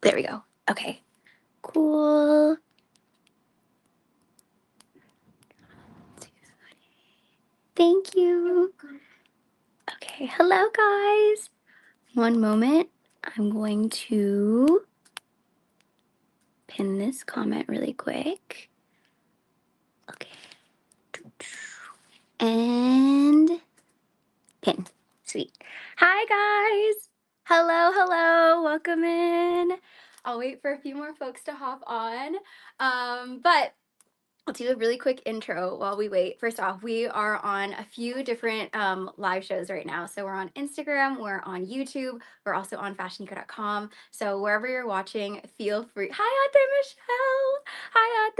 There we go. Okay, cool. Thank you. Okay, hello guys. One moment. I'm going to pin this comment really quick. Okay. And pin. Sweet. Hi guys. Hello, hello. Welcome in. I'll wait for a few more folks to hop on. But I'll do a really quick intro while we wait. First off, we are on a few different live shows right now. So we're on Instagram, we're on YouTube, we're also on FashionNica.com. So wherever you're watching, feel free. Hi out there, Michelle. Hi out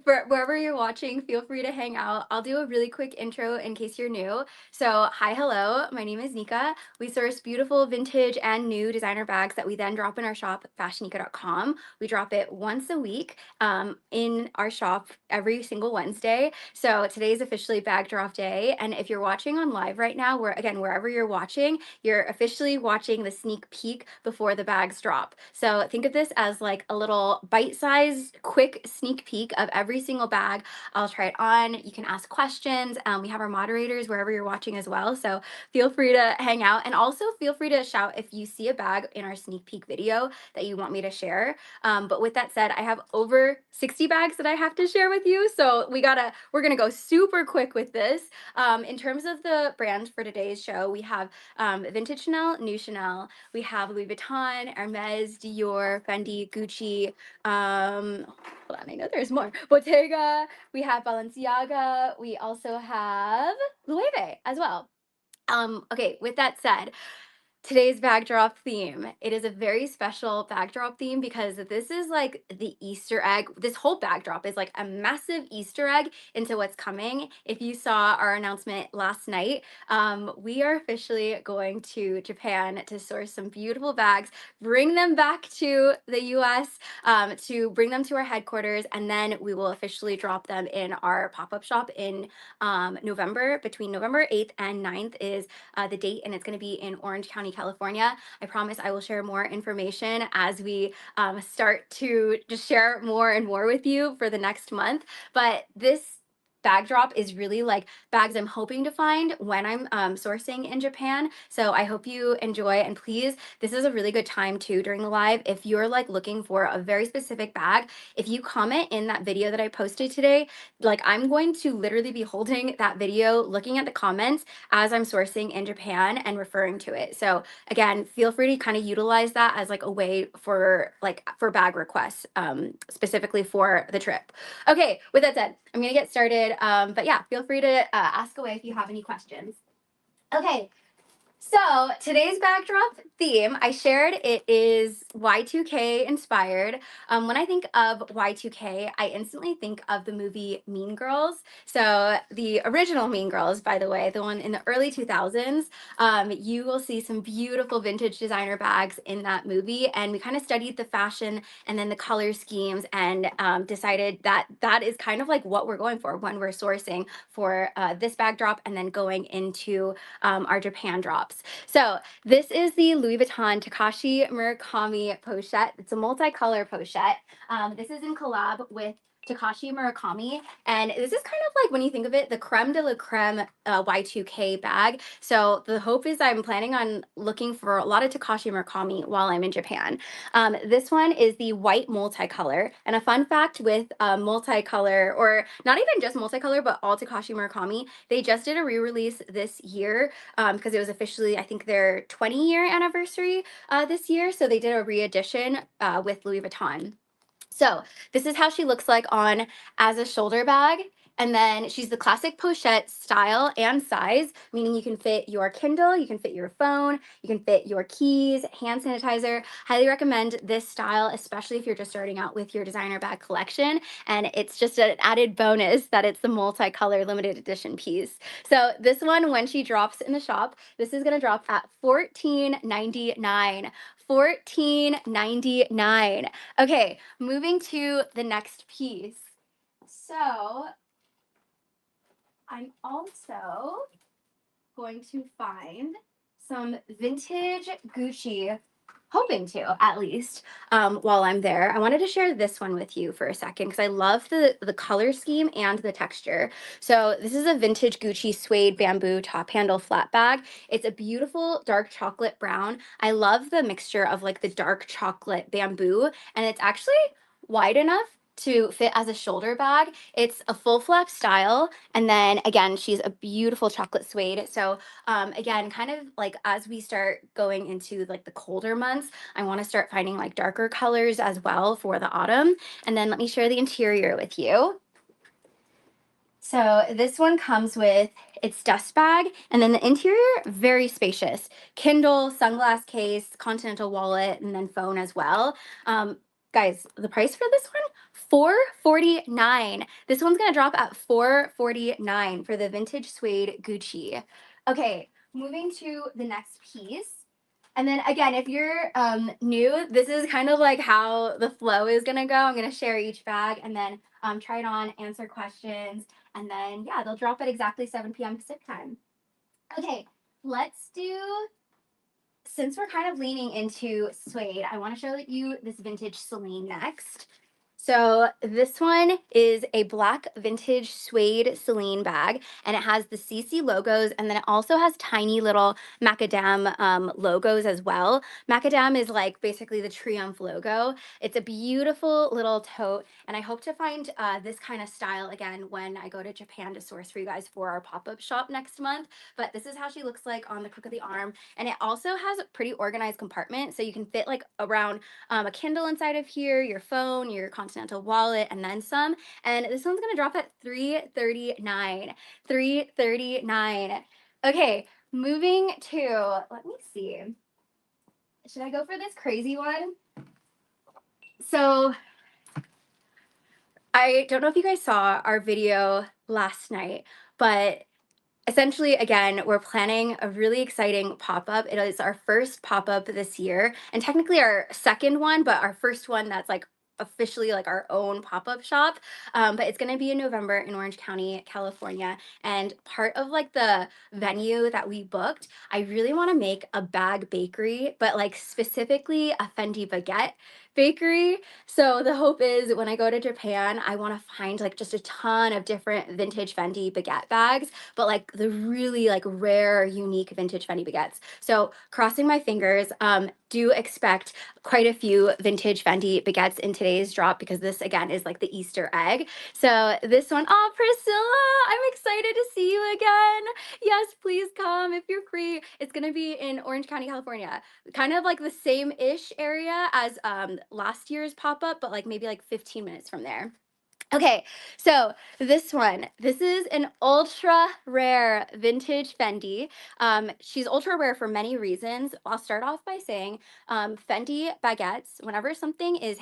there. Wherever you're watching, feel free to hang out. I'll do a really quick intro in case you're new. So hi, hello. My name is Nika. We source beautiful vintage and new designer bags that we then drop in our shop, FashionNica.com. We drop it once a week in our shop every single Wednesday. So today's officially bag drop day. And if you're watching on live right now, wherever you're watching, you're officially watching the sneak peek before the bags drop. So think of this as like a little bite-sized, quick sneak peek of every single bag. I'll try it on. You can ask questions. We have our moderators wherever you're watching as well. So feel free to hang out, and also feel free to shout if you see a bag in our sneak peek video that you want me to share. But with that said, I have over 60 bags that I have to share with you. So we're gonna go super quick with this. In terms of the brands for today's show, we have Vintage Chanel, New Chanel. We have Louis Vuitton, Hermes, Dior, Fendi, Gucci. Hold on, I know there's more. Bottega. We have Balenciaga. We also have Loewe as well. Okay, with that said, today's backdrop theme. It is a very special backdrop theme because this is like the Easter egg. This whole backdrop is like a massive Easter egg into what's coming. If you saw our announcement last night, we are officially going to Japan to source some beautiful bags, bring them back to the US, to bring them to our headquarters, and then we will officially drop them in our pop-up shop in November. Between November 8th and 9th is the date, and it's going to be in Orange County, California. I promise I will share more information as we start to just share more and more with you for the next month. But this bag drop is really like bags I'm hoping to find when I'm sourcing in Japan. So I hope you enjoy, and please, this is a really good time too during the live. If you're like looking for a very specific bag, if you comment in that video that I posted today, like I'm going to literally be holding that video, looking at the comments as I'm sourcing in Japan and referring to it. So again, feel free to kind of utilize that as like a way for bag requests, specifically for the trip. Okay, with that said, I'm gonna get started. But yeah, feel free to ask away if you have any questions. Okay, so today's backdrop theme, I shared it is Y2K inspired. When I think of Y2K, I instantly think of the movie Mean Girls. So the original Mean Girls, by the way, the one in the early 2000s, you will see some beautiful vintage designer bags in that movie. And we kind of studied the fashion and then the color schemes, and decided that that is kind of like what we're going for when we're sourcing for this backdrop and then going into our Japan drops. So this is the Louis Vuitton Takashi Murakami Pochette. It's a multicolor pochette. This is in collab with Takashi Murakami, and this is kind of like, when you think of it, the creme de la creme Y2K bag. So the hope is I'm planning on looking for a lot of Takashi Murakami while I'm in Japan. This one is the white multicolor, and a fun fact with multicolor, or not even just multicolor, but all Takashi Murakami, they just did a re-release this year because it was officially, I think, their 20-year anniversary this year. So they did a re-edition with Louis Vuitton. So this is how she looks like on as a shoulder bag. And then she's the classic pochette style and size, meaning you can fit your Kindle, you can fit your phone, you can fit your keys, hand sanitizer. Highly recommend this style, especially if you're just starting out with your designer bag collection. And it's just an added bonus that it's the multicolor limited edition piece. So this one, when she drops in the shop, this is gonna drop at $14.99. $14.99. Okay, moving to the next piece. So I'm also going to find some vintage Gucci hoping to at least while I'm there. I wanted to share this one with you for a second because I love the color scheme and the texture. So this is a vintage Gucci suede bamboo top handle flat bag. It's a beautiful dark chocolate brown. I love the mixture of like the dark chocolate bamboo, and it's actually wide enough to fit as a shoulder bag. It's a full flap style, and then again, she's a beautiful chocolate suede. So again, kind of like as we start going into like the colder months, I want to start finding like darker colors as well for the autumn. And then let me share the interior with you. So this one comes with its dust bag, and then the interior, very spacious. Kindle, sunglass case, continental wallet, and then phone as well. Guys, the price for this one, $449. This one's gonna drop at $449 for the vintage suede Gucci. Okay, moving to the next piece. And then again, if you're new, this is kind of like how the flow is gonna go. I'm gonna share each bag and then try it on, answer questions, and then yeah, they'll drop at exactly 7 p.m. Pacific time. Okay, let's do, since we're kind of leaning into suede, I want to show you this vintage Seline next. So this one is a black vintage suede Celine bag, and it has the CC logos, and then it also has tiny little macadam logos as well. Macadam is like basically the Triumph logo. It's a beautiful little tote, and I hope to find this kind of style again when I go to Japan to source for you guys for our pop-up shop next month. But this is how she looks like on the crook of the arm, and it also has a pretty organized compartment, so you can fit like around a Kindle inside of here, your phone, your continental wallet, and then some. And this one's gonna drop at $339. $339. Okay, moving to, let me see. Should I go for this crazy one? So I don't know if you guys saw our video last night, but essentially, again, we're planning a really exciting pop-up. It is our first pop-up this year, and technically our second one, but our first one that's like officially like our own pop-up shop. But it's gonna be in November in Orange County, California. And part of like the venue that we booked, I really wanna make a bag bakery, but like specifically a Fendi baguette bakery. So the hope is when I go to Japan, I wanna find like just a ton of different vintage Fendi baguette bags, but like the really like rare, unique vintage Fendi baguettes. So crossing my fingers, do expect quite a few vintage Fendi baguettes in today's drop because this again is like the Easter egg. So this one, oh Priscilla, I'm excited to see you again. Yes, please come if you're free. It's gonna be in Orange County, California, kind of like the same-ish area as last year's pop-up, but like maybe like 15 minutes from there. Okay, so this one, this is an ultra rare vintage Fendi. She's ultra rare for many reasons. I'll start off by saying Fendi baguettes, whenever something is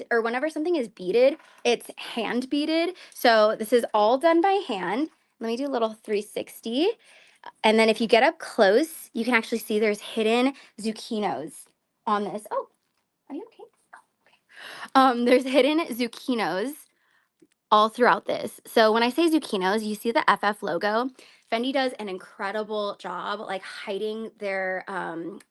whenever something is beaded, it's hand beaded. So this is all done by hand. Let me do a little 360. And then if you get up close, you can actually see there's hidden zucchinos on this. Oh, are you okay? There's hidden zucchinos all throughout this. So when I say zucchinos, you see the FF logo. Fendi does an incredible job like hiding their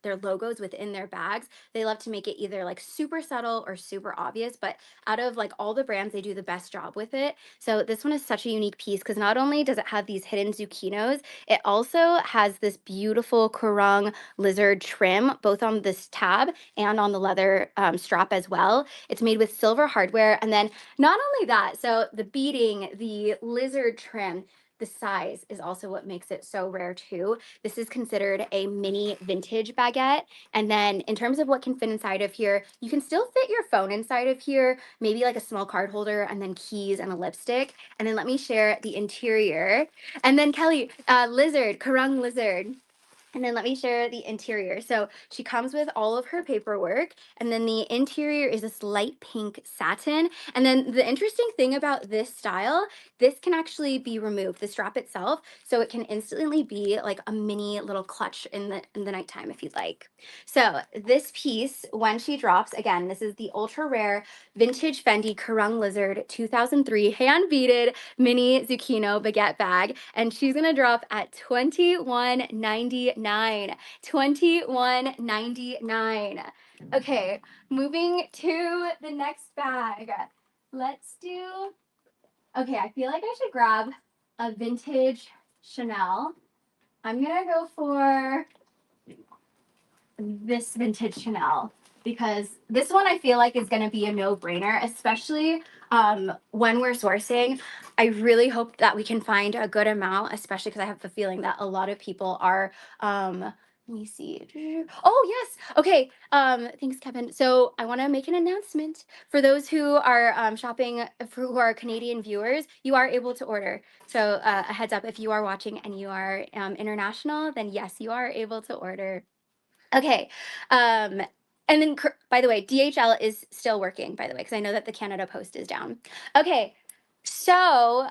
logos within their bags. They love to make it either like super subtle or super obvious, but out of like all the brands, they do the best job with it. So this one is such a unique piece because not only does it have these hidden zucchinos, it also has this beautiful Kurung lizard trim, both on this tab and on the leather strap as well. It's made with silver hardware, and then not only that, so the beading, the lizard trim, the size is also what makes it so rare too. This is considered a mini vintage baguette. And then in terms of what can fit inside of here, you can still fit your phone inside of here, maybe like a small card holder and then keys and a lipstick. And then let me share the interior. And then Kelly, lizard, Karung lizard. And then let me share the interior. So she comes with all of her paperwork, and then the interior is this light pink satin. And then the interesting thing about this style, this can actually be removed, the strap itself, so it can instantly be like a mini little clutch in the nighttime if you'd like. So this piece, when she drops, again, this is the ultra rare vintage Fendi Karung Lizard 2003 hand beaded mini zucchino baguette bag, and she's gonna drop at $21.99. $21.99. Okay, moving to the next bag. Let's do, okay, I feel like I should grab a vintage Chanel. I'm gonna go for this vintage Chanel because this one I feel like is going to be a no-brainer, especially when we're sourcing. I really hope that we can find a good amount, especially because I have the feeling that a lot of people are let me see. Oh, yes. Okay. Thanks, Kevin. So I want to make an announcement for those who are shopping, for who are Canadian viewers. You are able to order. So a heads up, if you are watching and you are international, then yes, you are able to order. Okay. And then, by the way, DHL is still working, by the way, because I know that the Canada Post is down. Okay. So,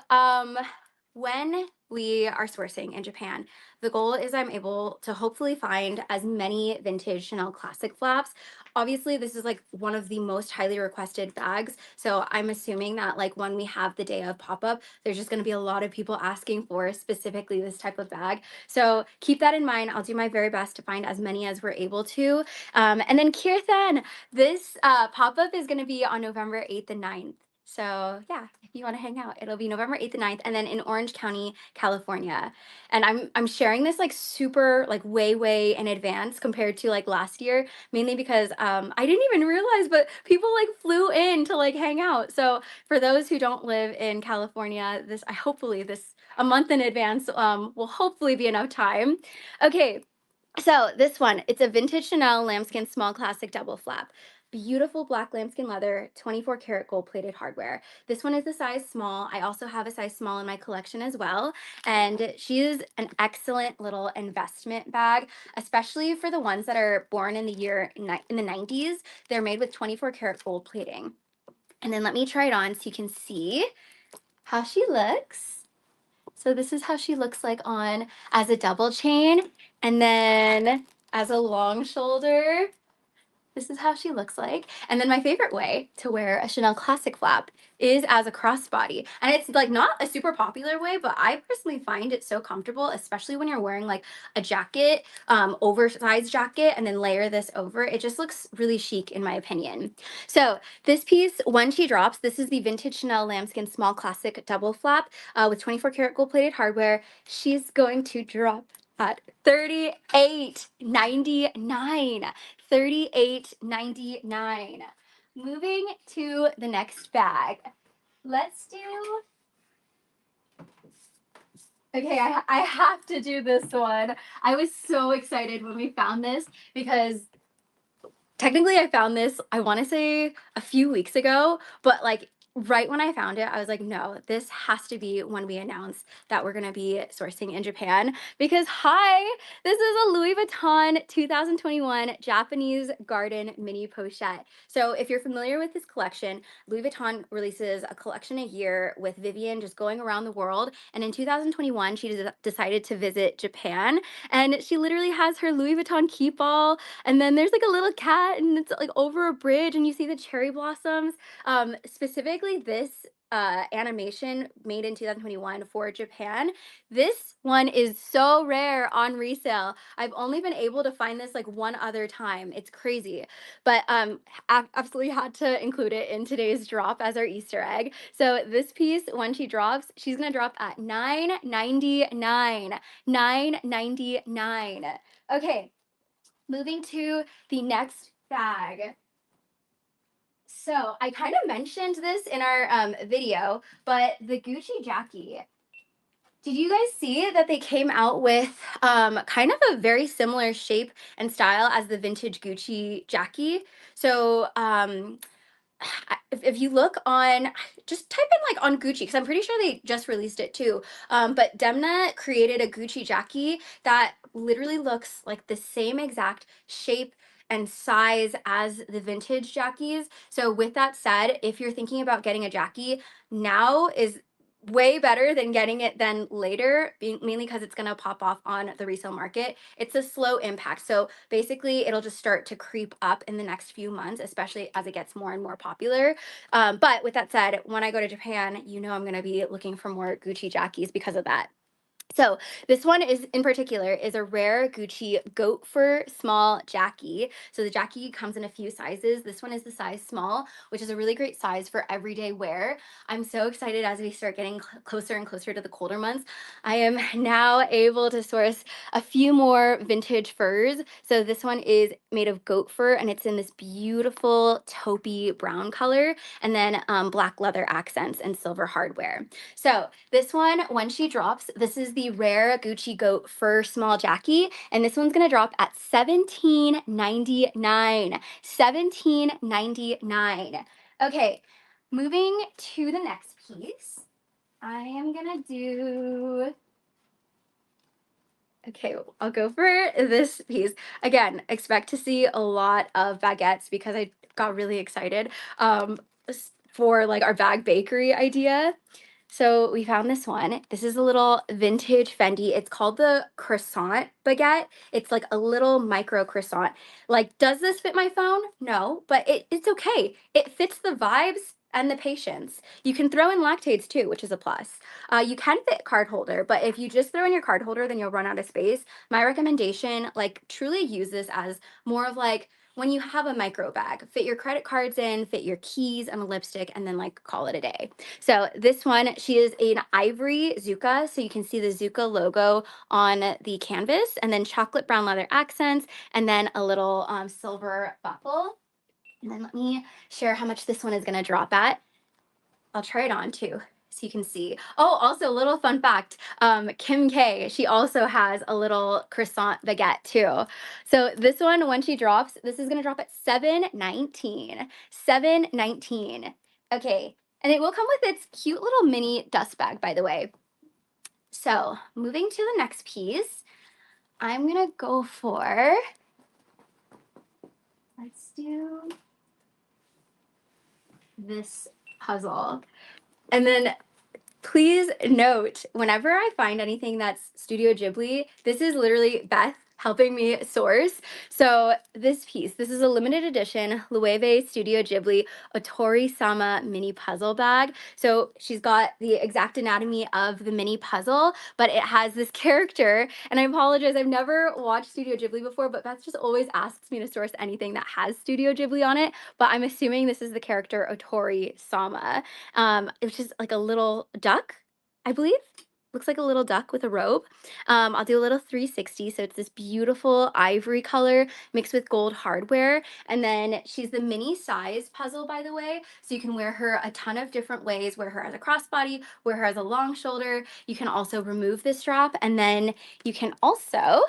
when we are sourcing in Japan, the goal is I'm able to hopefully find as many vintage Chanel classic flaps. Obviously, this is like one of the most highly requested bags. So I'm assuming that like when we have the day of pop-up, there's just going to be a lot of people asking for specifically this type of bag. So keep that in mind. I'll do my very best to find as many as we're able to. And then Kirthan, this pop-up is going to be on November 8th and 9th. So yeah, if you want to hang out, it'll be November 8th and 9th, and then in Orange County, California. And I'm sharing this like super like way in advance compared to like last year, mainly because I didn't even realize, but people like flew in to like hang out. So for those who don't live in California, this I hopefully this a month in advance will hopefully be enough time. Okay, so this one, it's a vintage Chanel lambskin small classic double flap. Beautiful black lambskin leather, 24 karat gold plated hardware. This one is a size small. I also have a size small in my collection as well. And she is an excellent little investment bag, especially for the ones that are born in the in the 90s. They're made with 24 karat gold plating. And then let me try it on so you can see how she looks. So this is how she looks like on as a double chain, and then as a long shoulder. This is how she looks like. And then my favorite way to wear a Chanel classic flap is as a crossbody. And it's like not a super popular way, but I personally find it so comfortable, especially when you're wearing like a jacket, oversized jacket, and then layer this over. It just looks really chic in my opinion. So this piece, when she drops, this is the vintage Chanel lambskin small classic double flap with 24 karat gold plated hardware. She's going to drop at $38.99. $38.99. Moving to the next bag. Let's do, okay, I have to do this one. I was so excited when we found this because technically I found this, I want to say a few weeks ago, but like right when I found it, I was like, no, this has to be when we announce that we're going to be sourcing in Japan because hi, this is a Louis Vuitton 2021 Japanese Garden mini pochette. So if you're familiar with this collection, Louis Vuitton releases a collection a year with Vivienne just going around the world. And in 2021, she decided to visit Japan, and she literally has her Louis Vuitton keepall, and then there's like a little cat and it's like over a bridge and you see the cherry blossoms. Specifically this animation made in 2021 for Japan. This one is so rare on resale. I've only been able to find this like one other time. It's crazy. But absolutely had to include it in today's drop as our Easter egg. So this piece, when she drops, she's gonna drop at $9.99. $9.99. Okay, moving to the next bag. So I kind of mentioned this in our video, but the Gucci Jackie. Did you guys see that they came out with kind of a very similar shape and style as the vintage Gucci Jackie? So if you look on, just type in like on Gucci, because I'm pretty sure they just released it too. But Demna created a Gucci Jackie that literally looks like the same exact shape and size as the vintage Jackies. So with that said, if you're thinking about getting a Jackie, now is way better than getting it then later, mainly because it's going to pop off on the resale market. It's a slow impact. So basically it'll just start to creep up in the next few months, especially as it gets more and more popular. But with that said, when I go to Japan, you know I'm going to be looking for more Gucci Jackies because of that. So this one is in particular is a rare Gucci goat fur small Jackie. So the Jackie comes in a few sizes. This one is the size small, which is a really great size for everyday wear. I'm so excited as we start getting closer and closer to the colder months. I am now able to source a few more vintage furs. So this one is made of goat fur and it's in this beautiful taupey brown color and then black leather accents and silver hardware. So this one, when she drops, this is the rare Gucci Goat Fur Small Jackie, and this one's gonna drop at $17.99. $17.99. Okay, moving to the next piece, I am gonna do. Okay, I'll go for this piece. Again, expect to see a lot of baguettes because I got really excited for like our bag bakery idea. So we found this one. This is a little vintage Fendi. It's called the croissant baguette. It's like a little micro croissant. Like, does this fit my phone? No, but it's okay. It fits the vibes and the patience. You can throw in lactates too, which is a plus. You can fit card holder, but if you just throw in your card holder, then you'll run out of space. My recommendation, like, truly use this as more of like when you have a micro bag, fit your credit cards in, fit your keys and a lipstick, and then like call it a day. So this one, she is an ivory Zuka. So you can see the Zuka logo on the canvas and then chocolate brown leather accents and then a little silver buckle. And then let me share how much this one is gonna drop at. I'll try it on too, so you can see. Oh, also a little fun fact, Kim K, she also has a little croissant baguette too. So this one, when she drops, this is gonna drop at $7.19. $7.19. Okay, and it will come with its cute little mini dust bag, by the way. So moving to the next piece, I'm gonna go for, let's do this puzzle. And then please note, whenever I find anything that's Studio Ghibli, this is literally Beth helping me source. So this piece, this is a limited edition Loewe Studio Ghibli Otori Sama mini puzzle bag. So she's got the exact anatomy of the mini puzzle, but it has this character, and I apologize, I've never watched Studio Ghibli before, but Beth just always asks me to source anything that has Studio Ghibli on it, but I'm assuming this is the character Otori Sama, which is like a little duck, I believe. Looks like a little duck with a robe. I'll do a little 360. So it's this beautiful ivory color mixed with gold hardware. And then she's the mini size puzzle, by the way. So you can wear her a ton of different ways, wear her as a crossbody, wear her as a long shoulder. You can also remove the strap. And then you can also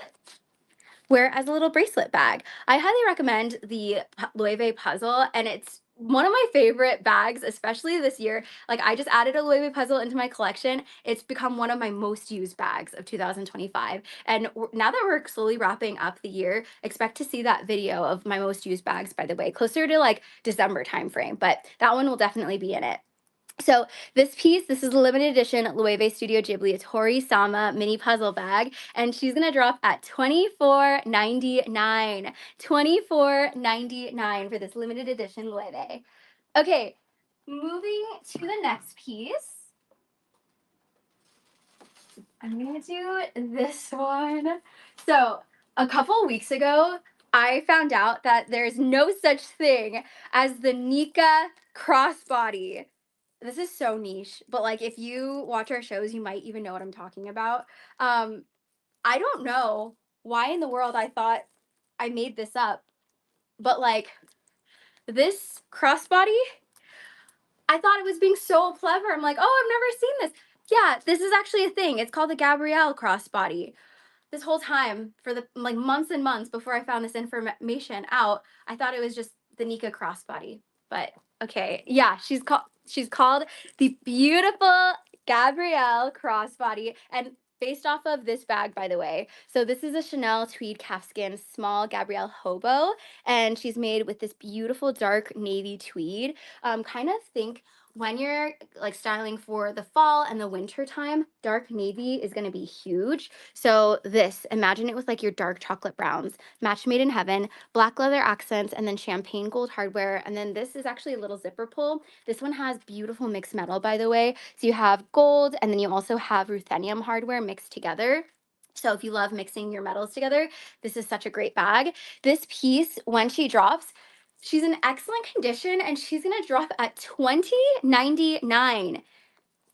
wear it as a little bracelet bag. I highly recommend the Loewe puzzle, and it's one of my favorite bags, especially this year. Like, I just added a Loewe puzzle into my collection. It's become one of my most used bags of 2025. And now that we're slowly wrapping up the year, expect to see that video of my most used bags, by the way, closer to like December timeframe, but that one will definitely be in it. So this piece, this is a limited edition Loewe Studio Ghibli Tori Sama mini puzzle bag, and she's gonna drop at $24.99. $24.99 for this limited edition Loewe. Okay, moving to the next piece. I'm gonna do this one. So a couple weeks ago, I found out that there's no such thing as the Nika crossbody. This is so niche, but like if you watch our shows, you might even know what I'm talking about. I don't know why in the world I thought I made this up, but like this crossbody, I thought it was being so clever. I'm like, oh, I've never seen this. Yeah, this is actually a thing. It's called the Gabrielle crossbody. This whole time, for the like months and months before I found this information out, I thought it was just the Nika crossbody. But okay, yeah, she's called the beautiful Gabrielle crossbody, and based off of this bag, by the way. So this is a Chanel tweed calfskin small Gabrielle hobo, and she's made with this beautiful dark navy tweed. Kind of think when you're like styling for the fall and the winter time, dark navy is going to be huge. So this, imagine it with like your dark chocolate browns, match made in heaven, black leather accents, and then champagne gold hardware. And then this is actually a little zipper pull. This one has beautiful mixed metal, by the way. So you have gold, and then you also have ruthenium hardware mixed together. So if you love mixing your metals together, this is such a great bag. This piece, when she drops, she's in excellent condition, and she's gonna drop at $20.99.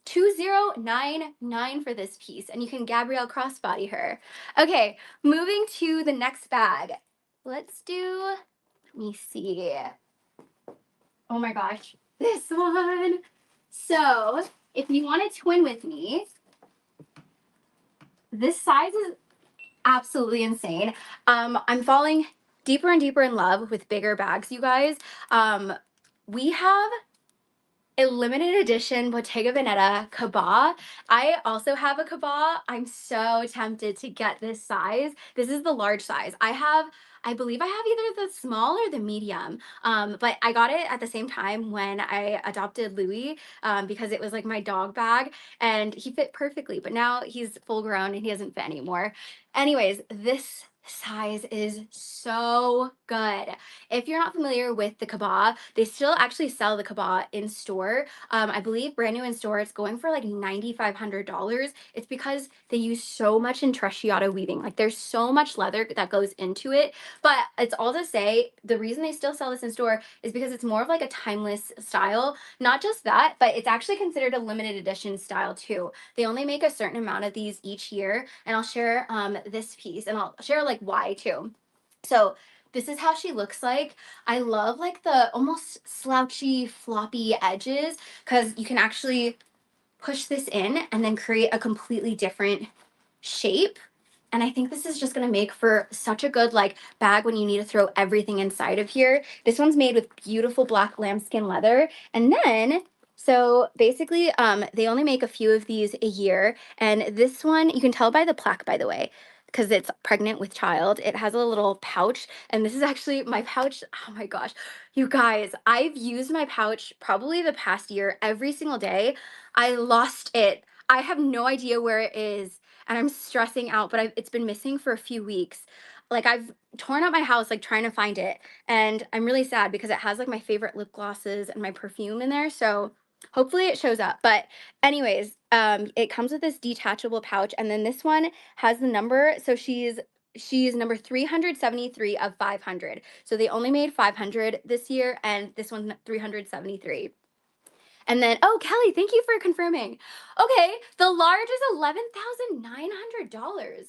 2099 for this piece, and you can Gabrielle crossbody her. Okay, moving to the next bag. Let's do, let me see. Oh my gosh, this one. So if you want to twin with me, this size is absolutely insane. I'm falling deeper and deeper in love with bigger bags, you guys. We have a limited edition Bottega Veneta Cabba. I also have a Cabba. I'm so tempted to get this size. This is the large size. I believe I have either the small or the medium, but I got it at the same time when I adopted Louis, because it was like my dog bag, and he fit perfectly, but now he's full grown and he doesn't fit anymore. Anyways, this size is so good. If you're not familiar with the Cabba, they still actually sell the Cabba in store. I believe brand new in store, it's going for like $9,500. It's because they use so much intrecciato weaving. Like there's so much leather that goes into it. But it's all to say, the reason they still sell this in store is because it's more of like a timeless style. Not just that, but it's actually considered a limited edition style too. They only make a certain amount of these each year, and I'll share this piece, and I'll share like why too. So this is how she looks like. I love like the almost slouchy, floppy edges, because you can actually push this in and then create a completely different shape. And I think this is just gonna make for such a good like bag when you need to throw everything inside of here. This one's made with beautiful black lambskin leather. And then, so basically, they only make a few of these a year. And this one, you can tell by the plaque, by the way, because it's pregnant with child. It has a little pouch, and this is actually my pouch. Oh my gosh, you guys, I've used my pouch probably the past year every single day. I lost it. I have no idea where it is, and I'm stressing out, but it's been missing for a few weeks. Like I've torn up my house like trying to find it, and I'm really sad because it has like my favorite lip glosses and my perfume in there. So hopefully it shows up. But anyways, it comes with this detachable pouch, and then this one has the number. So she's number 373 of 500. So they only made 500 this year, and this one's 373. And then, oh, Kelly, thank you for confirming. Okay, the large is $11,900.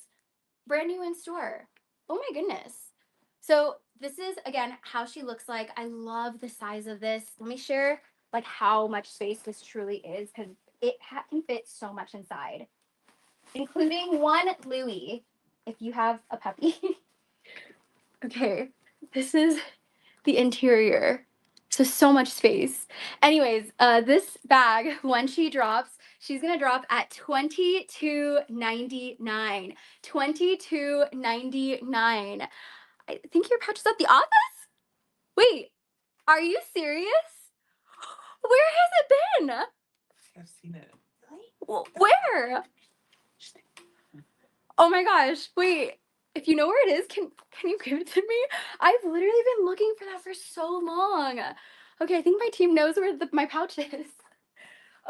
Brand new in store. Oh my goodness. So this is, again, how she looks like. I love the size of this. Let me share like how much space this truly is, because it can fit so much inside, including one Louis, if you have a puppy. Okay, this is the interior. So much space. Anyways, this bag, when she drops, she's gonna drop at $22.99. $22.99. I think your pouch is at the office? Wait, are you serious? Where has it been? I've seen it. Where? Oh my gosh, wait. If you know where it is, can you give it to me? I've literally been looking for that for so long. Okay, I think my team knows where my pouch is.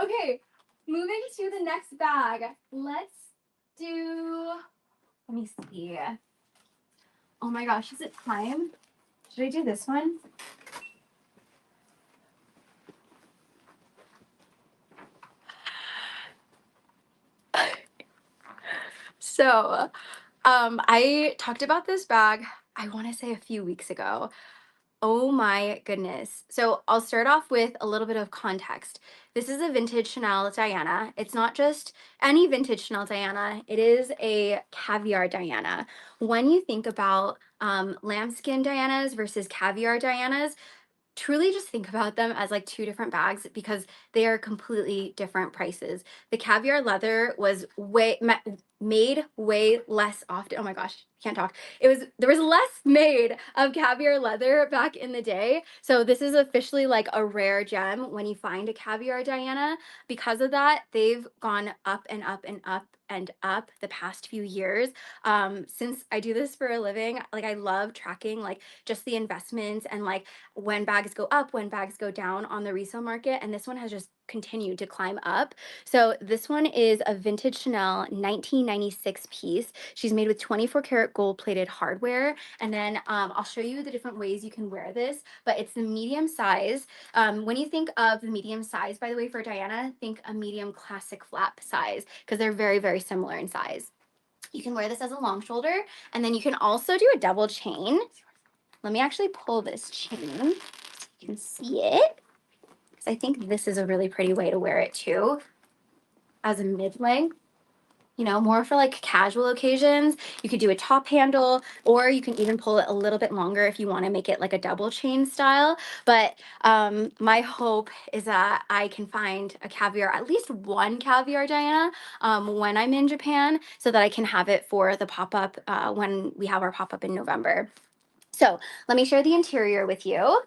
Okay, moving to the next bag. Let's do, let me see. Oh my gosh, is it time? Should I do this one? So, I talked about this bag, I want to say a few weeks ago. Oh my goodness. So I'll start off with a little bit of context. This is a vintage Chanel Diana. It's not just any vintage Chanel Diana, it is a Caviar Diana. When you think about lambskin Dianas versus Caviar Dianas, truly just think about them as like two different bags, because they are completely different prices. The Caviar leather was made way less often. Oh my gosh, can't talk. There was less made of caviar leather back in the day. So this is officially like a rare gem when you find a caviar Diana. Because of that, they've gone up and up and up and up the past few years. Since I do this for a living, like I love tracking like just the investments and like when bags go up, when bags go down on the resale market. And this one has just continued to climb up. So this one is a vintage Chanel 1996 piece. She's made with 24 karat gold plated hardware. And then I'll show you the different ways you can wear this, but it's the medium size. When you think of the medium size, by the way, for Diana, think a medium classic flap size because they're very, very similar in size. You can wear this as a long shoulder, and then you can also do a double chain. Let me actually pull this chain so you can see it, because I think this is a really pretty way to wear it too, as a mid-length. You know, more for like casual occasions. You could do a top handle, or you can even pull it a little bit longer if you want to make it like a double chain style. But my hope is that I can find a caviar, at least one caviar Diana, when I'm in Japan, so that I can have it for the pop-up when we have our pop-up in November. So let me share the interior with you.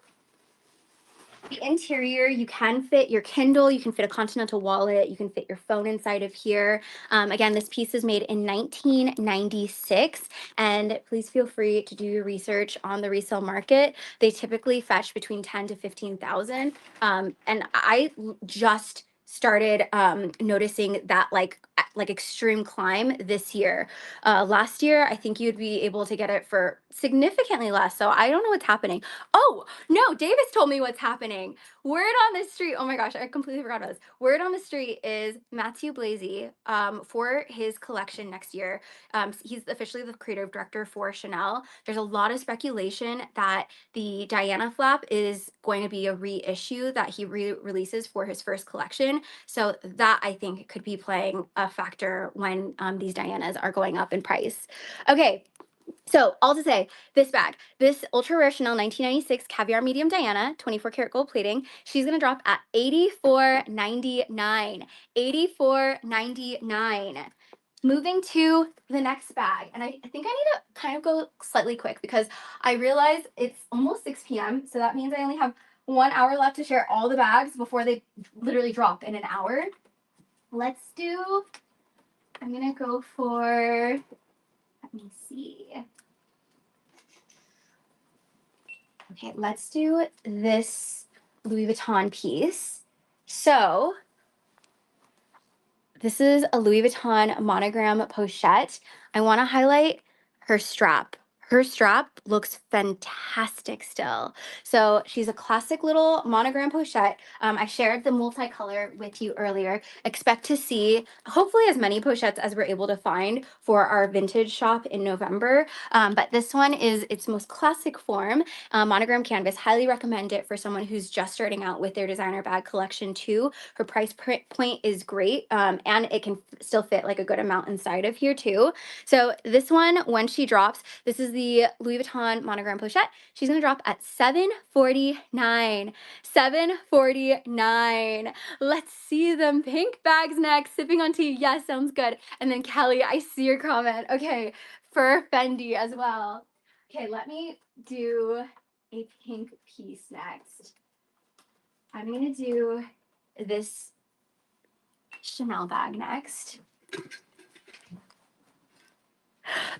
The interior, you can fit your Kindle, you can fit a Continental wallet, you can fit your phone inside of here. Again, this piece is made in 1996, and please feel free to do your research on the resale market. They typically fetch between 10 to 15,000, and I just started noticing that like extreme climb this year. Last year, I think you'd be able to get it for significantly less. So I don't know what's happening. Oh, no, Davis told me what's happening. Word on the street. Oh my gosh, I completely forgot about this. Word on the street is Matthew Blasey for his collection next year. He's officially the creative director for Chanel. There's a lot of speculation that the Diana flap is going to be a reissue that he releases for his first collection. So that I think could be playing a factor when these Dianas are going up in price. Okay. So all to say, this bag, this ultra rare Chanel 1996 Caviar Medium Diana, 24 karat gold plating, she's gonna drop at $84.99. $84.99. Moving to the next bag, and I think I need to kind of go slightly quick because I realize it's almost 6 p.m. So that means I only have 1 hour left to share all the bags before they literally drop in an hour. I'm gonna go for, let me see. Okay, let's do this Louis Vuitton piece. So this is a Louis Vuitton monogram pochette. I want to highlight her strap. Her strap looks fantastic still. So she's a classic little monogram pochette. I shared the multicolor with you earlier. Expect to see hopefully as many pochettes as we're able to find for our vintage shop in November. But this one is its most classic form, monogram canvas. Highly recommend it for someone who's just starting out with their designer bag collection too. Her price point is great, and it can still fit like a good amount inside of here too. So this one, when she drops, this is the Louis Vuitton monogram pochette. She's gonna drop at $749. $749. Let's see them pink bags next. Sipping on tea. Yes, sounds good. And then Kelly, I see your comment. Okay, for Fendi as well. Okay, let me do a pink piece next. I'm gonna do this Chanel bag next.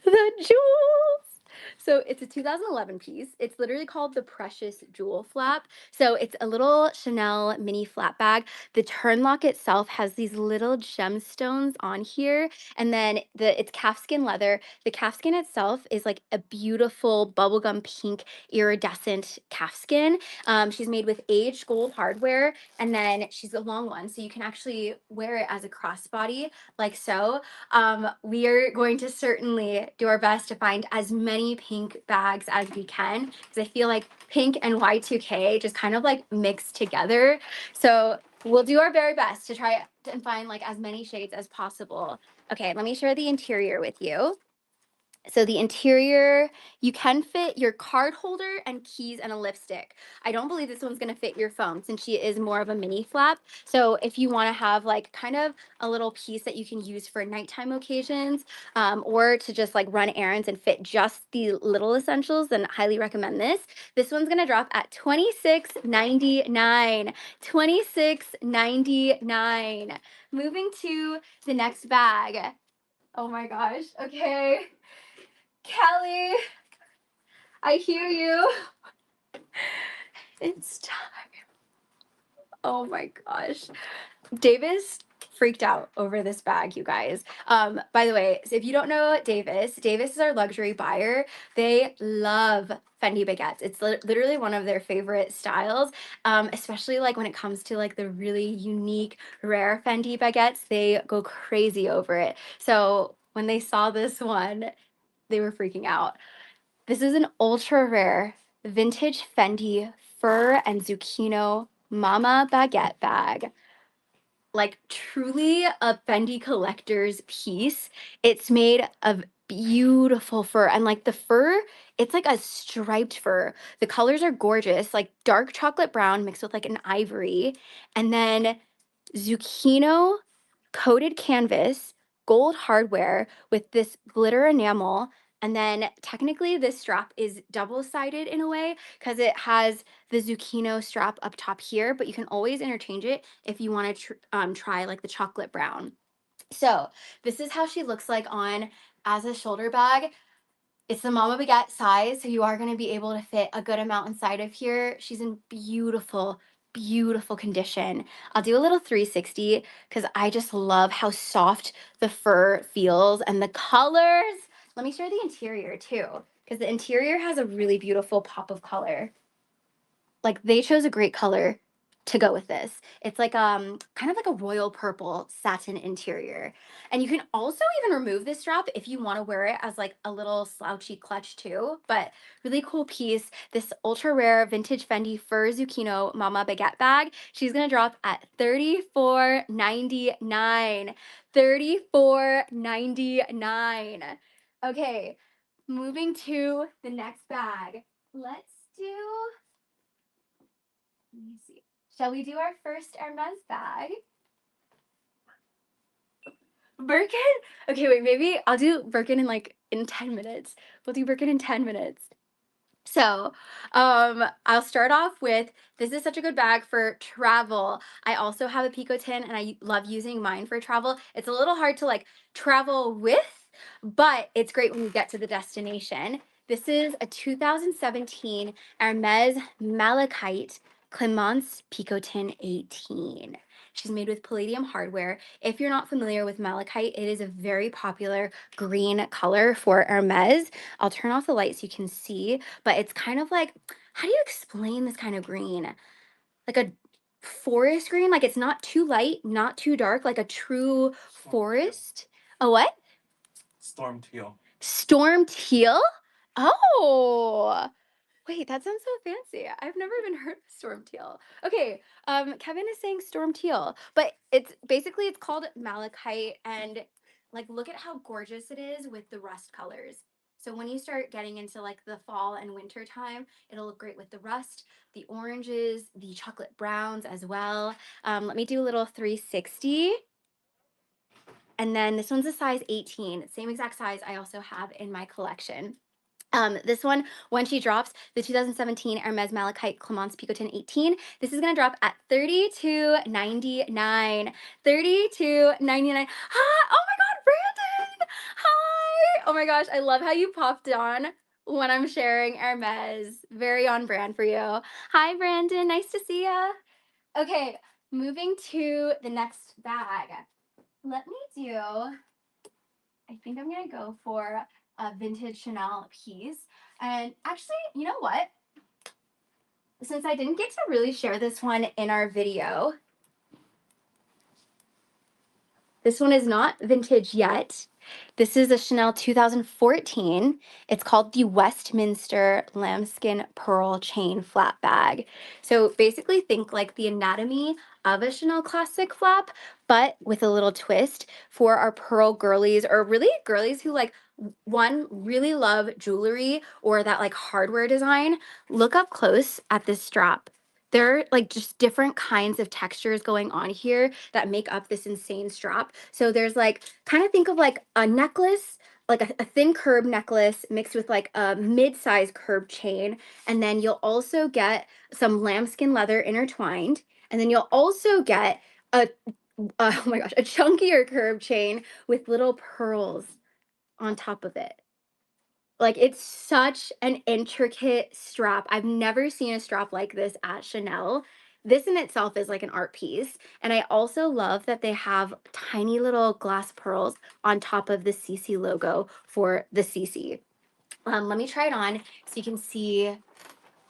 The jewels. So it's a 2011 piece. It's literally called the Precious Jewel Flap. So it's a little Chanel mini flap bag. The turn lock itself has these little gemstones on here, and then it's calfskin leather. The calfskin itself is like a beautiful bubblegum pink iridescent calfskin. She's made with aged gold hardware, and then she's a long one, so you can actually wear it as a crossbody like so. We are going to certainly do our best to find as many pink bags as we can, because I feel like pink and Y2K just kind of like mixed together. So we'll do our very best to try and find like as many shades as possible. Okay, let me share the interior with you. So the interior, you can fit your card holder and keys and a lipstick. I don't believe this one's gonna fit your phone since she is more of a mini flap. So if you wanna have like kind of a little piece that you can use for nighttime occasions, or to just like run errands and fit just the little essentials, then highly recommend this. This one's gonna drop at $26.99. $26.99. Moving to the next bag. Oh my gosh, okay. Kelly, I hear you. It's time. Oh my gosh. Davis freaked out over this bag, you guys. By the way, so if you don't know Davis, Davis is our luxury buyer. They love Fendi baguettes. It's literally one of their favorite styles, especially like when it comes to like the really unique, rare Fendi baguettes. They go crazy over it. So when they saw this one, they were freaking out. This is an ultra rare vintage Fendi fur and zucchino mama baguette bag. Like truly a Fendi collector's piece. It's made of beautiful fur, and like the fur, it's like a striped fur. The colors are gorgeous, like dark chocolate brown mixed with like an ivory, and then zucchino coated canvas, gold hardware with this glitter enamel. And then technically this strap is double-sided in a way because it has the zucchino strap up top here, but you can always interchange it if you want to try like the chocolate brown. So this is how she looks like on as a shoulder bag. It's the Mama Baguette size, so you are going to be able to fit a good amount inside of here. She's in beautiful, beautiful condition. I'll do a little 360 because I just love how soft the fur feels and the colors. Let me show the interior too, because the interior has a really beautiful pop of color. Like they chose a great color to go with this. It's like kind of like a royal purple satin interior. And you can also even remove this strap if you want to wear it as like a little slouchy clutch too. But really cool piece. This ultra rare vintage Fendi fur zucchino mama baguette bag. She's gonna drop at $34.99. $34.99. Okay, moving to the next bag. Let's do, let me see. Shall we do our first Hermes bag? Birkin? Okay, wait, maybe I'll do Birkin in 10 minutes. We'll do Birkin in 10 minutes. So, I'll start off with, this is such a good bag for travel. I also have a Picotin and I love using mine for travel. It's a little hard to like travel with, but it's great when you get to the destination. This is a 2017 Hermes Malachite Clemence Picotin 18. She's made with palladium hardware. If you're not familiar with malachite, it is a very popular green color for Hermes. I'll turn off the light so you can see, but it's kind of like, how do you explain this kind of green? Like a forest green, like it's not too light, not too dark, like a true forest. A what? Storm teal. Storm teal? Oh, wait, that sounds so fancy. I've never even heard of storm teal. Okay, Kevin is saying storm teal, but it's basically it's called malachite, and like look at how gorgeous it is with the rust colors. So when you start getting into like the fall and winter time, it'll look great with the rust, the oranges, the chocolate browns as well. Let me do a little 360. And then this one's a size 18, same exact size I also have in my collection. This one, when she drops, the 2017 Hermes Malachite Clemence Picotin 18, this is gonna drop at $32.99. $32.99. Hi! Oh my God, Brandon! Hi! Oh my gosh, I love how you popped on when I'm sharing Hermes. Very on brand for you. Hi, Brandon. Nice to see ya. Okay, moving to the next bag. Let me do, I think I'm gonna go for a vintage Chanel piece. And actually, you know what? Since I didn't get to really share this one in our video, this one is not vintage yet. This is a Chanel 2014. It's called the Westminster Lambskin Pearl Chain Flap Bag. So basically think like the anatomy of a Chanel classic flap, but with a little twist for our pearl girlies, or really girlies who like one, really love jewelry or that like hardware design, look up close at this strap. There are like just different kinds of textures going on here that make up this insane strap. So there's like, kind of think of like a necklace, like a thin curb necklace mixed with like a mid-size curb chain. And then you'll also get some lambskin leather intertwined. And then you'll also get a, oh my gosh, a chunkier curb chain with little pearls on top of it. Like, it's such an intricate strap. I've never seen a strap like this at Chanel. This in itself is like an art piece. And I also love that they have tiny little glass pearls on top of the CC logo for the CC. Let me try it on so you can see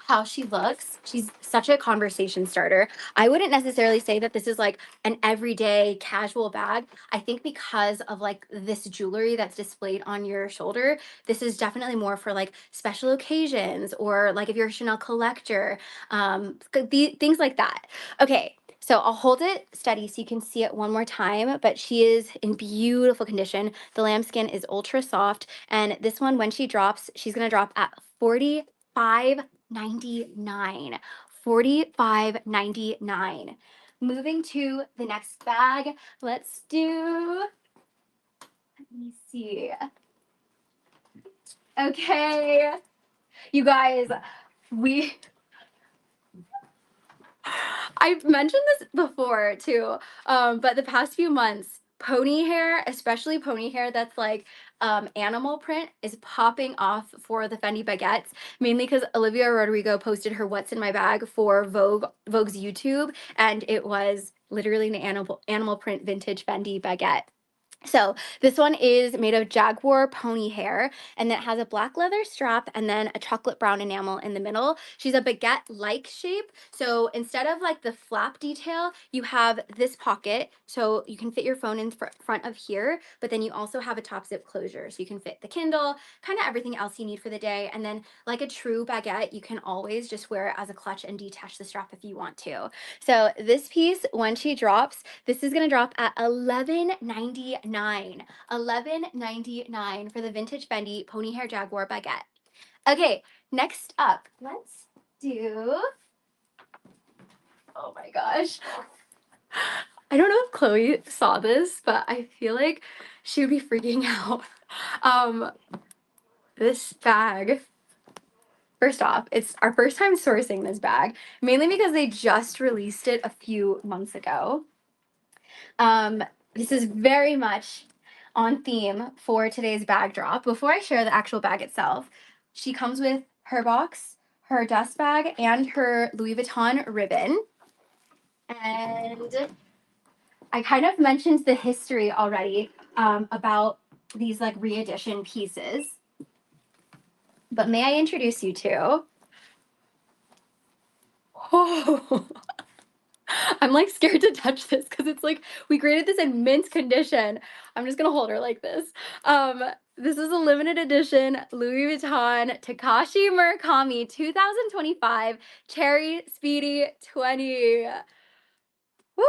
how she looks. She's such a conversation starter. I wouldn't necessarily say that this is like an everyday casual bag. I think because of like this jewelry that's displayed on your shoulder, this is definitely more for like special occasions or like if you're a Chanel collector, things like that. Okay. So I'll hold it steady so you can see it one more time, but she is in beautiful condition. The lambskin is ultra soft, and this one, when she drops, she's gonna drop at 45.99. 45.99. Moving to the next bag. Let's do, let me see. Okay. You guys, we I've mentioned this before too, but the past few months, pony hair, especially pony hair that's like animal print, is popping off for the Fendi baguettes, mainly because Olivia Rodrigo posted her "What's in My Bag" for Vogue's YouTube, and it was literally an animal print vintage Fendi baguette. So this one is made of jaguar pony hair, and it has a black leather strap and then a chocolate brown enamel in the middle. She's a baguette-like shape. So instead of like the flap detail, you have this pocket. So you can fit your phone in front of here, but then you also have a top zip closure. So you can fit the Kindle, kind of everything else you need for the day. And then like a true baguette, you can always just wear it as a clutch and detach the strap if you want to. So this piece, when she drops, this is gonna drop at $11.99. $11.99 for the vintage Fendi pony hair jaguar baguette. Okay, next up, let's do. Oh my gosh. I don't know if Chloe saw this, but I feel like she would be freaking out. Um, this bag. First off, it's our first time sourcing this bag, mainly because they just released it a few months ago. This is very much on theme for today's bag drop. Before I share the actual bag itself, she comes with her box, her dust bag, and her Louis Vuitton ribbon. And I kind of mentioned the history already about these like re-edition pieces. But may I introduce you to? Oh, I'm like scared to touch this because it's like we graded this in mint condition. I'm just gonna hold her like this. This is a limited edition Louis Vuitton Takashi Murakami 2025 Cherry Speedy 20. Woo!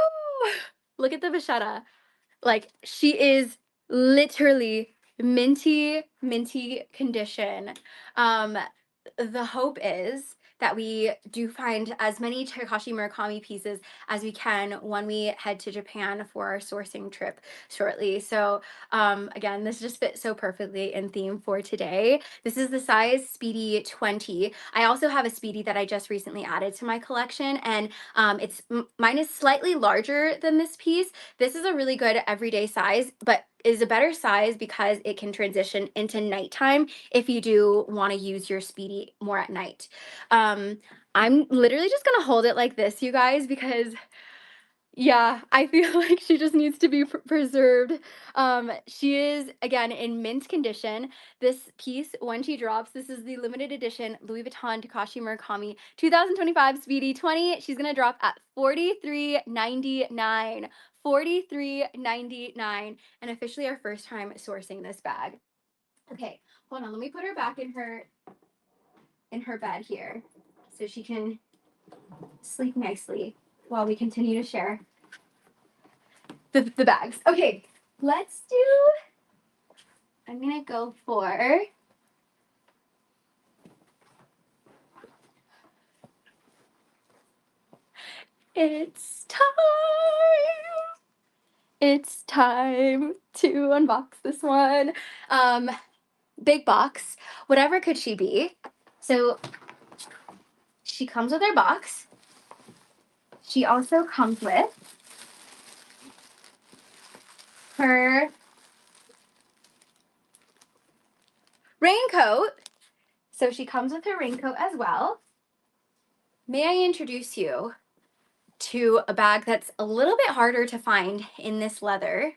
Look at the vachetta. Like, she is literally minty condition. Um, the hope is that we do find as many Takashi Murakami pieces as we can when we head to Japan for our sourcing trip shortly. So again, this just fits so perfectly in theme for today. This is the size Speedy 20. I also have a Speedy that I just recently added to my collection, and mine is slightly larger than this piece. This is a really good everyday size, but is a better size because it can transition into nighttime if you do want to use your Speedy more at night. I'm literally just gonna hold it like this, you guys, because yeah, I feel like she just needs to be preserved. She is, again, in mint condition. This piece, when she drops, this is the limited edition Louis Vuitton Takashi Murakami 2025 Speedy 20. She's going to drop at $43.99. $43.99. And officially our first time sourcing this bag. Okay, hold on. Let me put her back in her bed here so she can sleep nicely while we continue to share the bags. Okay, let's do I'm gonna go for it's time. It's time to unbox this one. Big box. Whatever could she be? So she comes with her box. She also comes with her raincoat. So she comes with her raincoat as well. May I introduce you to a bag that's a little bit harder to find in this leather.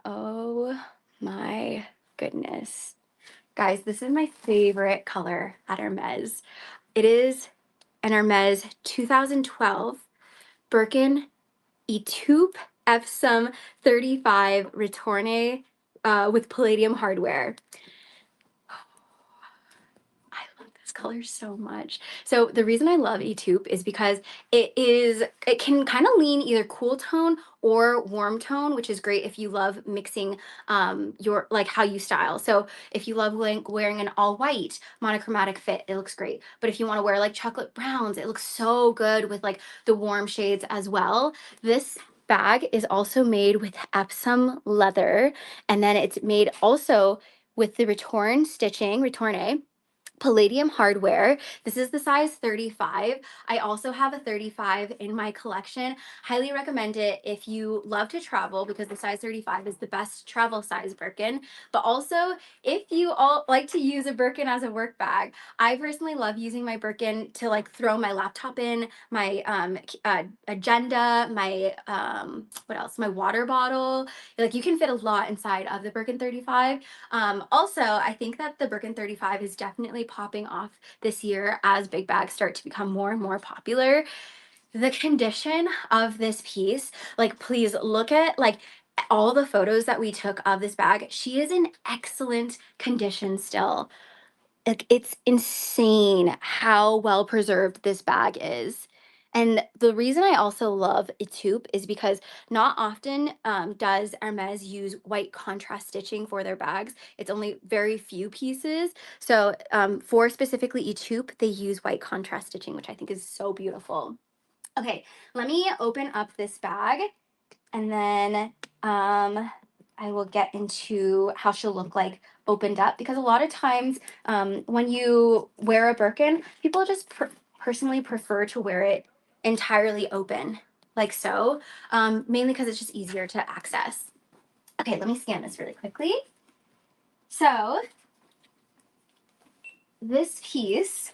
Oh my goodness. Guys, this is my favorite color at Hermes. It is an Hermes 2012 Birkin Etoupe Epsom 35 Retourne with palladium hardware. I love this color so much. So the reason I love Etoupe is because it can kind of lean either cool tone or warm tone, which is great if you love mixing your like how you style. So if you love wearing an all white monochromatic fit, it looks great. But if you want to wear like chocolate browns, it looks so good with like the warm shades as well. This bag is also made with Epsom leather, and then it's made also with the retourne palladium hardware. This is the size 35. I also have a 35 in my collection. Highly recommend it if you love to travel, because the size 35 is the best travel size Birkin. But also if you all like to use a Birkin as a work bag, I personally love using my Birkin to like throw my laptop in, my agenda, my what else, my water bottle. Like you can fit a lot inside of the Birkin 35. Also, I think that the Birkin 35 is definitely popping off this year as big bags start to become more and more popular. The condition of this piece, like please look at like all the photos that we took of this bag. She is in excellent condition still. Like it's insane how well preserved this bag is. And the reason I also love Etoupe is because not often does Hermes use white contrast stitching for their bags. It's only very few pieces. So for specifically Etoupe, they use white contrast stitching, which I think is so beautiful. Okay, let me open up this bag, and then I will get into how she'll look like opened up, because a lot of times when you wear a Birkin, people just personally prefer to wear it entirely open, like so, mainly because it's just easier to access. Okay, let me scan this really quickly. So this piece,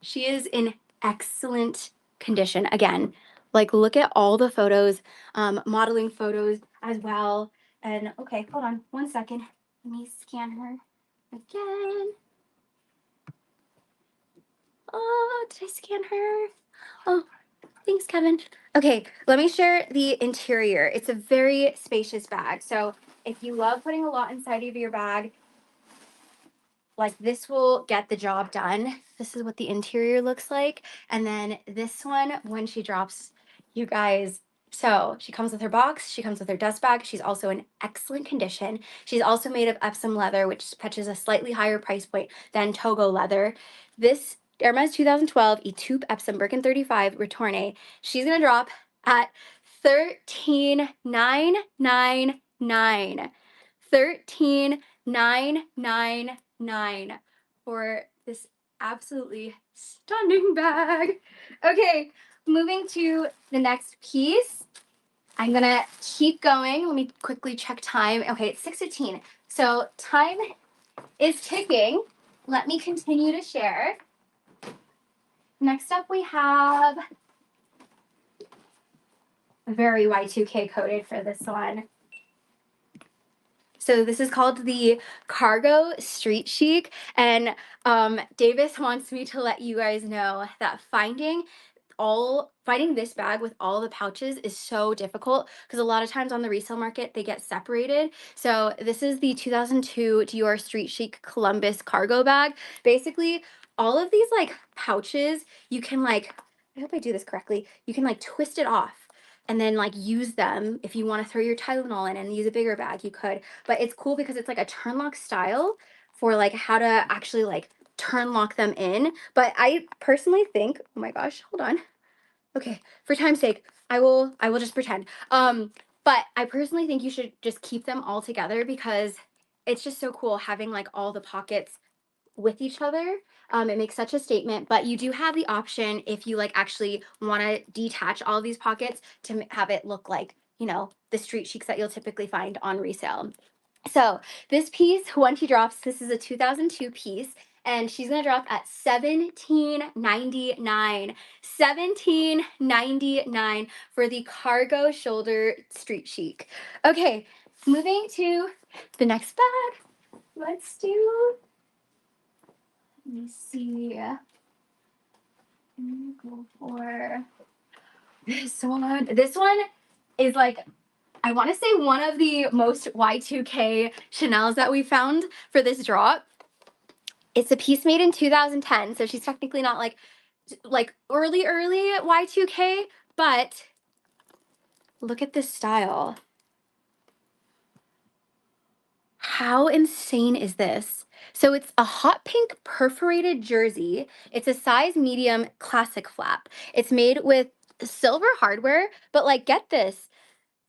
she is in excellent condition. Again, like look at all the photos, modeling photos as well. And okay, hold on one second. Let me scan her again. Oh, did I scan her? Oh, thanks, Kevin. Okay, let me share the interior. It's a very spacious bag. So if you love putting a lot inside of your bag, like this will get the job done. This is what the interior looks like. And then this one, when she drops, you guys, so she comes with her box, she comes with her dust bag. She's also in excellent condition. She's also made of Epsom leather, which fetches a slightly higher price point than Togo leather. This Hermes 2012 Etoupe Epsom Birkin 35 Retourne, she's gonna drop at 13,999. 13,999 for this absolutely stunning bag. Okay, moving to the next piece. I'm gonna keep going. Let me quickly check time. Okay, it's 6:15. So time is ticking. Let me continue to share. Next up, we have very Y2K coded for this one. So this is called the Cargo Street Chic, and Davis wants me to let you guys know that finding this bag with all the pouches is so difficult, because a lot of times on the resale market they get separated. So this is the 2002 Dior Street Chic Columbus cargo bag. Basically, all of these like pouches, you can like I hope I do this correctly. You can like twist it off and then like use them if you want to throw your Tylenol in and use a bigger bag, you could. But it's cool because it's like a turn lock style for like how to actually like turn lock them in. But I personally think, oh my gosh, hold on. Okay, for time's sake, I will just pretend. But I personally think you should just keep them all together because it's just so cool having like all the pockets with each other. It makes such a statement, but you do have the option if you like actually want to detach all of these pockets to have it look like, you know, the street chics that you'll typically find on resale. So this piece, when she drops, this is a 2002 piece, and she's gonna drop at $17.99. $17.99 for the cargo shoulder street chic. Okay, moving to the next bag. Let's do. Let me see. I'm gonna go for this one. This one is like, I want to say one of the most Y2K Chanel's that we found for this drop. It's a piece made in 2010, so she's technically not like early Y2K, but look at this style. How insane is this? So it's a hot pink perforated jersey. It's a size medium classic flap. It's made with silver hardware, but like get this.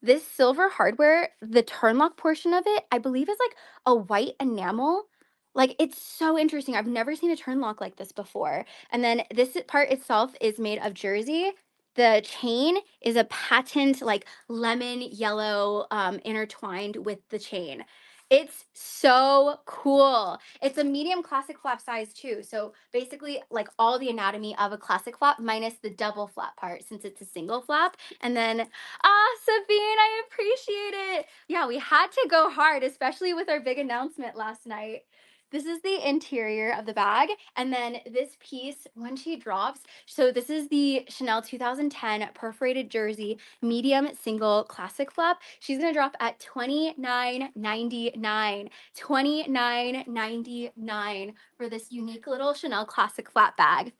This silver hardware, the turn lock portion of it, I believe is like a white enamel. Like it's so interesting. I've never seen a turn lock like this before. And then this part itself is made of jersey. The chain is a patent like lemon yellow intertwined with the chain. It's so cool. It's a medium classic flap size too. So basically like all the anatomy of a classic flap minus the double flap part since it's a single flap. And then Sabine, I appreciate it. Yeah, we had to go hard, especially with our big announcement last night. This is the interior of the bag. And then this piece, when she drops, so this is the Chanel 2010 perforated jersey, medium single classic flap. She's going to drop at $29.99. $29.99 for this unique little Chanel classic flap bag.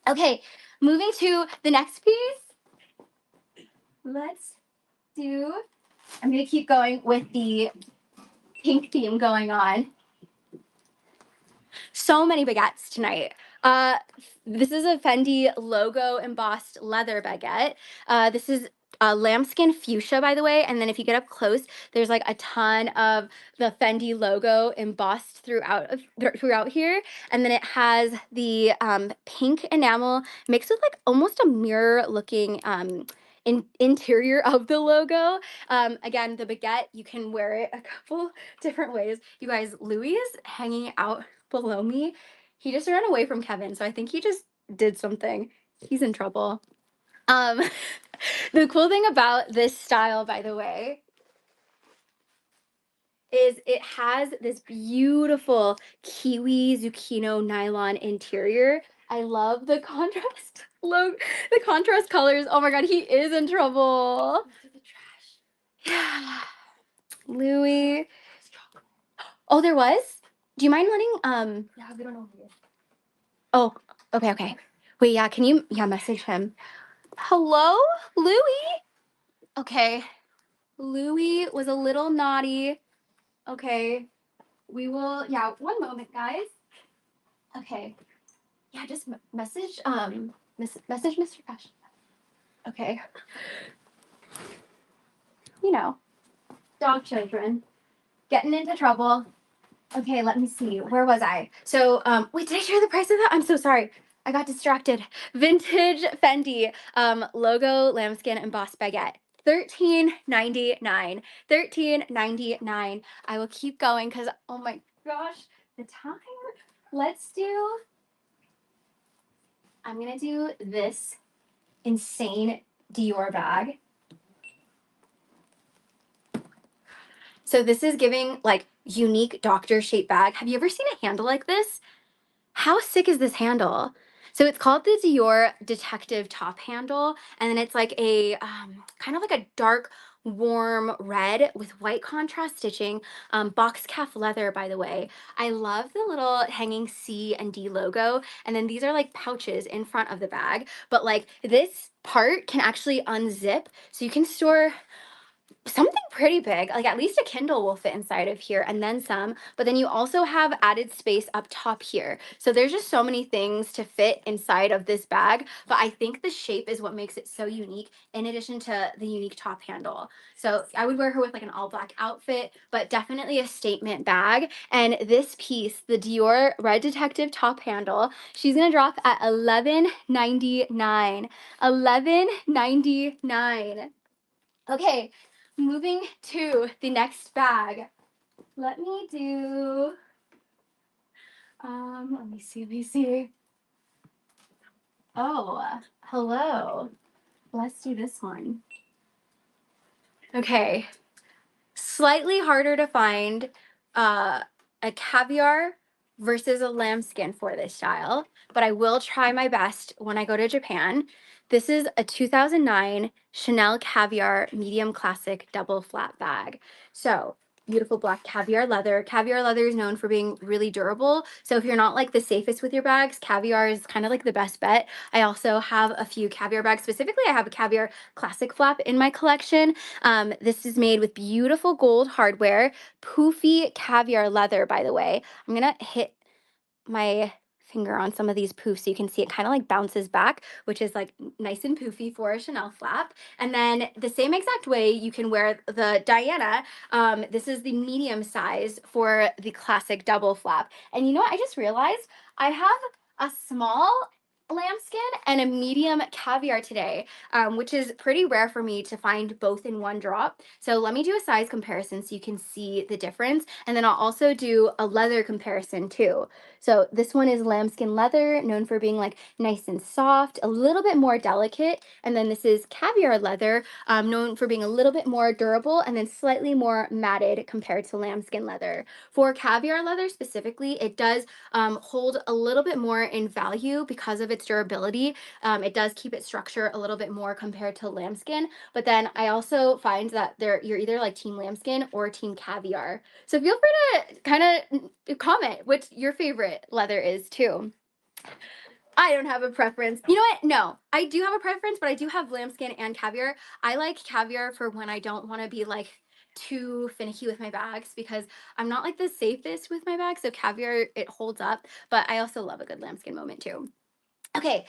Okay, moving to the next piece. Let's do, I'm going to keep going with the pink theme going on. So many baguettes tonight. This is a Fendi logo embossed leather baguette. This is lambskin fuchsia, by the way. And then if you get up close, there's like a ton of the Fendi logo embossed throughout here. And then it has the pink enamel mixed with like almost a mirror looking interior of the logo. Again, the baguette, you can wear it a couple different ways. You guys, Louis is hanging out below me. He just ran away from Kevin, so I think he just did something. He's in trouble. The cool thing about this style, by the way, is it has this beautiful kiwi zucchino nylon interior. I love the contrast look, the contrast colors. Oh my god, he is in trouble. Yeah. Louis. Oh, there was? Do you mind letting Yeah, we don't know who he is. Oh, okay. Wait, yeah, can you message him? Hello, Louis? Okay. Louis was a little naughty. Okay. We will, yeah, one moment, guys. Okay. Yeah, just message message Mr. Fashion. Okay. You know, dog children getting into trouble. Okay, let me see. Where was I? So, wait, did I share the price of that? I'm so sorry. I got distracted. Vintage Fendi logo lambskin embossed baguette. $13.99. $13.99. I will keep going because oh my gosh, the time. Let's do. I'm gonna do this insane Dior bag. So this is giving like unique doctor shaped bag. Have you ever seen a handle like this? How sick is this handle? So it's called the Dior Detective Top Handle, and then it's like a kind of like a dark warm red with white contrast stitching, box calf leather, by the way. I love the little hanging C and D logo. And then these are like pouches in front of the bag, but like this part can actually unzip. So you can store something pretty big, like at least a Kindle will fit inside of here and then some, but then you also have added space up top here. So there's just so many things to fit inside of this bag, but I think the shape is what makes it so unique in addition to the unique top handle. So I would wear her with like an all black outfit, but definitely a statement bag. And this piece, the Dior Red Detective top handle, she's gonna drop at $11.99. $11.99. Okay, moving to the next bag. Let me do, let me see. Oh, hello. Let's do this one. Okay, slightly harder to find a caviar versus a lambskin for this style, but I will try my best when I go to Japan. This is a 2009 Chanel Caviar medium classic double flat bag. So beautiful black caviar leather. Caviar leather is known for being really durable. So if you're not like the safest with your bags, caviar is kind of like the best bet. I also have a few caviar bags. Specifically, I have a caviar classic flap in my collection. This is made with beautiful gold hardware, poofy caviar leather, by the way. I'm gonna hit my finger on some of these poofs so you can see it kind of like bounces back, which is like nice and poofy for a Chanel flap. And then the same exact way you can wear the Diana. This is the medium size for the classic double flap. And you know what? I just realized I have a small lambskin and a medium caviar today, which is pretty rare for me to find both in one drop. So let me do a size comparison so you can see the difference. And then I'll also do a leather comparison too. So this one is lambskin leather, known for being like nice and soft, a little bit more delicate. And then this is caviar leather, known for being a little bit more durable and then slightly more matted compared to lambskin leather. For caviar leather specifically, it does hold a little bit more in value because of its durability. It does keep its structure a little bit more compared to lambskin. But then I also find that you're either like team lambskin or team caviar. So feel free to kind of comment which your favorite leather is too. I don't have a preference. You know what? No, I do have a preference, but I do have lambskin and caviar. I like caviar for when I don't want to be like too finicky with my bags because I'm not like the safest with my bags. So caviar, it holds up, but I also love a good lambskin moment too. Okay,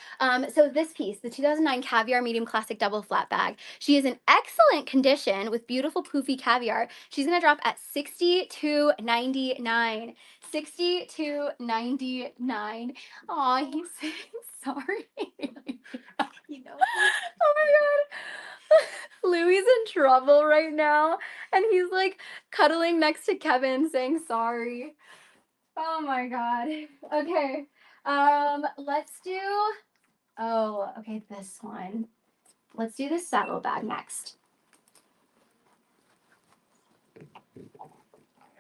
so this piece, the 2009 Caviar Medium Classic Double Flat Bag, she is in excellent condition with beautiful poofy caviar. She's gonna drop at $62.99. $62.99. Aw, he's saying sorry. You know, oh my god. Louis in trouble right now, and he's like cuddling next to Kevin saying sorry. Oh my god. Okay. Let's do, oh, okay, this one. Let's do this saddle bag next.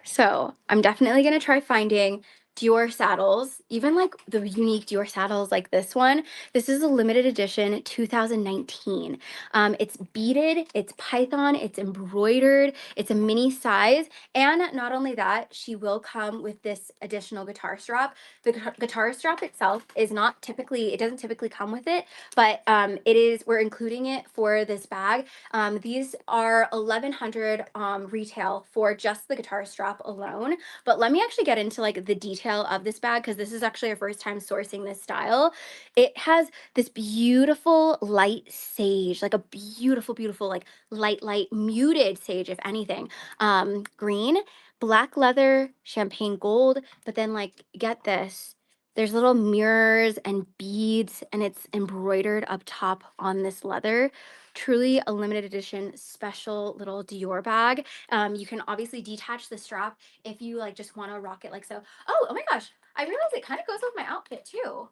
So I'm definitely gonna try finding Dior saddles, even like the unique Dior saddles like this one. This is a limited edition 2019. It's beaded, it's python, it's embroidered, it's a mini size. And not only that, she will come with this additional guitar strap. The guitar strap itself is not typically, it doesn't typically come with it, but we're including it for this bag. These are 1100 retail for just the guitar strap alone. But let me actually get into like the detail of this bag because this is actually our first time sourcing this style. It has this beautiful light sage, like a beautiful like light muted sage, if anything. Green, black leather, champagne gold, but then like get this. There's little mirrors and beads, and it's embroidered up top on this leather. Truly a limited edition special little Dior bag. You can obviously detach the strap if you like just want to rock it like so. Oh my gosh, I realized it kind of goes with my outfit too.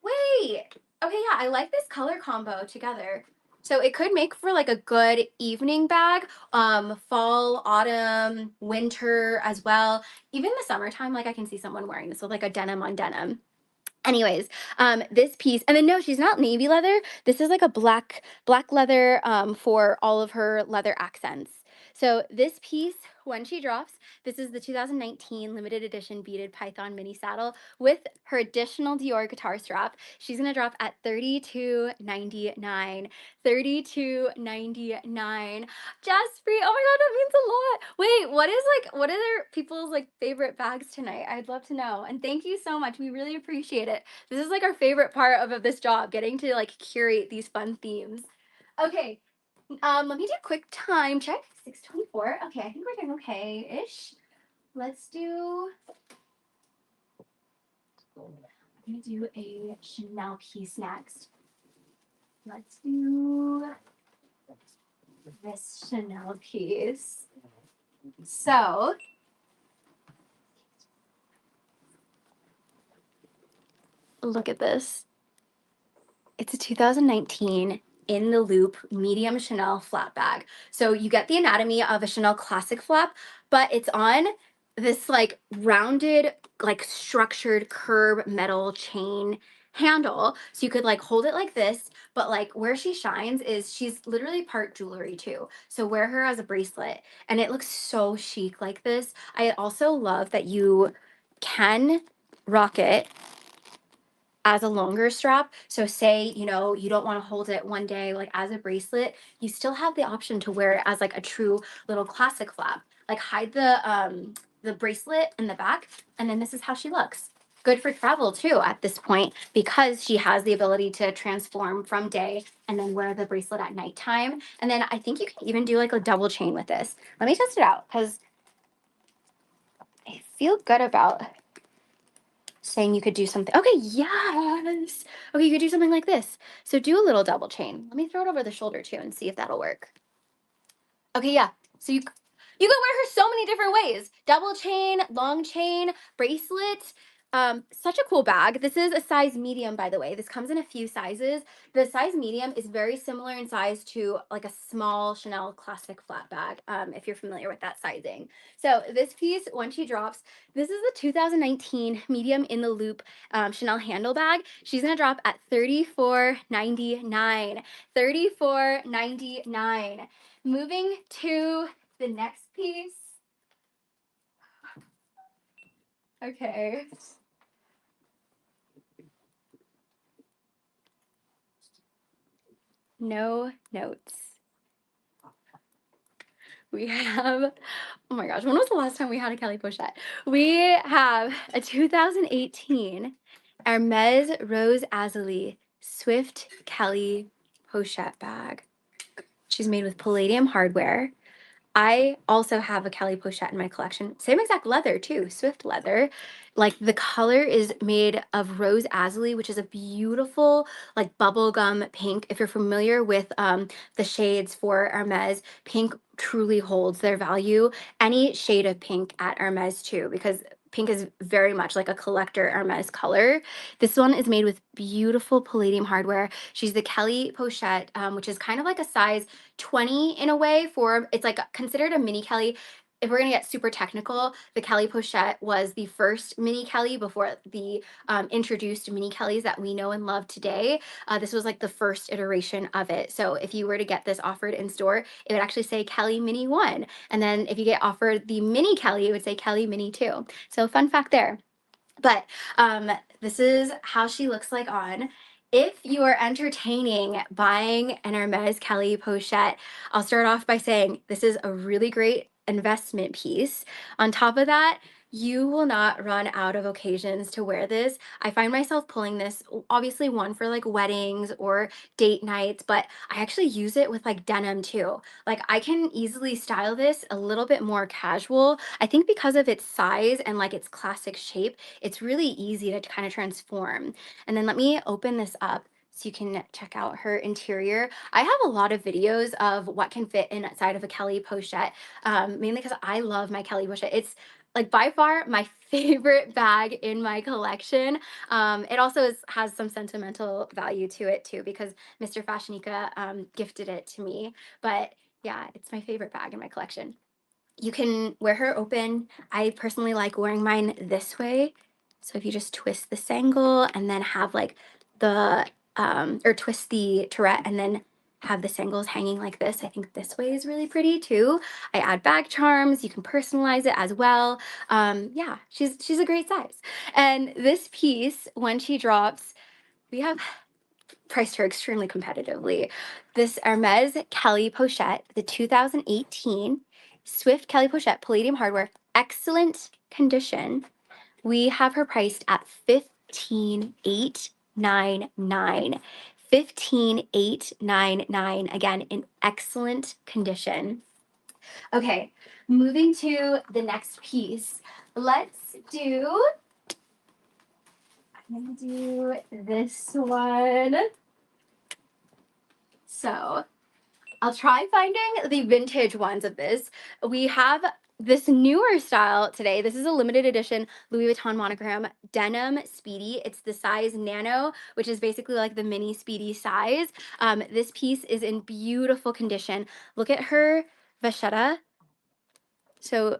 Wait, okay, yeah, I like this color combo together. So it could make for like a good evening bag, fall, autumn, winter as well. Even the summertime, like I can see someone wearing this with like a denim on denim. Anyways, this piece, and then no, she's not navy leather. This is like a black leather for all of her leather accents. So this piece, when she drops, this is the 2019 limited edition beaded python mini saddle with her additional Dior guitar strap. She's gonna drop at $32.99. $32.99. Just free. Oh my god, that means a lot. Wait, what are people's like favorite bags tonight? I'd love to know. And thank you so much. We really appreciate it. This is like our favorite part of this job, getting to like curate these fun themes. Okay, let me do a quick time check. 6:24. Okay, I think we're doing okay-ish. Let's do. I'm gonna do a Chanel piece next. Let's do this Chanel piece. So look at this. It's a 2019 in the loop medium Chanel flap bag. So you get the anatomy of a Chanel classic flap, but it's on this like rounded, like structured curb metal chain handle. So you could like hold it like this, but like where she shines is she's literally part jewelry too. So wear her as a bracelet and it looks so chic like this. I also love that you can rock it as a longer strap. So say, you know, you don't want to hold it one day like as a bracelet, you still have the option to wear it as like a true little classic flap. Like hide the bracelet in the back, and then this is how she looks. Good for travel too at this point because she has the ability to transform from day and then wear the bracelet at nighttime. And then I think you can even do like a double chain with this. Let me test it out because I feel good about saying you could do something. Okay, yes. Okay, you could do something like this. So do a little double chain. Let me throw it over the shoulder too and see if that'll work. Okay, yeah. So you could wear her so many different ways. Double chain, long chain, bracelet. Such a cool bag. This is a size medium, by the way. This comes in a few sizes. The size medium is very similar in size to like a small Chanel classic flat bag, if you're familiar with that sizing. So this piece, when she drops, this is the 2019 medium in the loop Chanel handle bag. She's gonna drop at $34.99. $34.99. Moving to the next piece. Okay. No notes. We have, oh my gosh, when was the last time we had a Kelly Pochette? We have a 2018 Hermes Rose Azuli Swift Kelly Pochette bag. She's made with palladium hardware. I also have a Kelly Pochette in my collection. Same exact leather too, Swift leather. Like the color is made of rose azuli, which is a beautiful like bubblegum pink. If you're familiar with the shades for Hermes, pink truly holds their value. Any shade of pink at Hermes too, because pink is very much like a collector Hermes color. This one is made with beautiful palladium hardware. She's the Kelly Pochette, which is kind of like a size 20 in a way. For it's like considered a mini Kelly. If we're gonna get super technical, the Kelly Pochette was the first mini Kelly before the introduced mini Kellys that we know and love today. This was like the first iteration of it. So if you were to get this offered in store, it would actually say Kelly Mini 1. And then if you get offered the mini Kelly, it would say Kelly Mini 2. So fun fact there. But this is how she looks like on. If you are entertaining buying an Hermes Kelly Pochette, I'll start off by saying this is a really great investment piece. On top of that, you will not run out of occasions to wear this. I find myself pulling this, obviously one for like weddings or date nights, but I actually use it with like denim too. Like I can easily style this a little bit more casual. I think because of its size and like its classic shape, it's really easy to kind of transform. And then let me open this up so you can check out her interior. I have a lot of videos of what can fit inside of a Kelly Pochette, mainly because I love my Kelly Pochette. It's like by far my favorite bag in my collection. It also has some sentimental value to it too because Mr. FashionNica gifted it to me. But yeah, it's my favorite bag in my collection. You can wear her open. I personally like wearing mine this way So if you just twist the sangle and then have like the, or twist the turret and then have the sangles hanging like this, I think this way is really pretty too. I add bag charms. You can personalize it as well. Yeah, she's a great size. And this piece, when she drops, we have priced her extremely competitively. This Hermes Kelly Pochette, the 2018 Swift Kelly Pochette Palladium hardware, excellent condition. We have her priced at $15,899. $15,899. Again, in excellent condition. Okay, moving to the next piece. Let's do, I'm gonna do this one. So I'll try finding the vintage ones of this. We have this newer style today. This is a limited edition Louis Vuitton monogram denim Speedy. It's the size nano, which is basically like the mini Speedy size. This piece is in beautiful condition. Look at her vachetta. So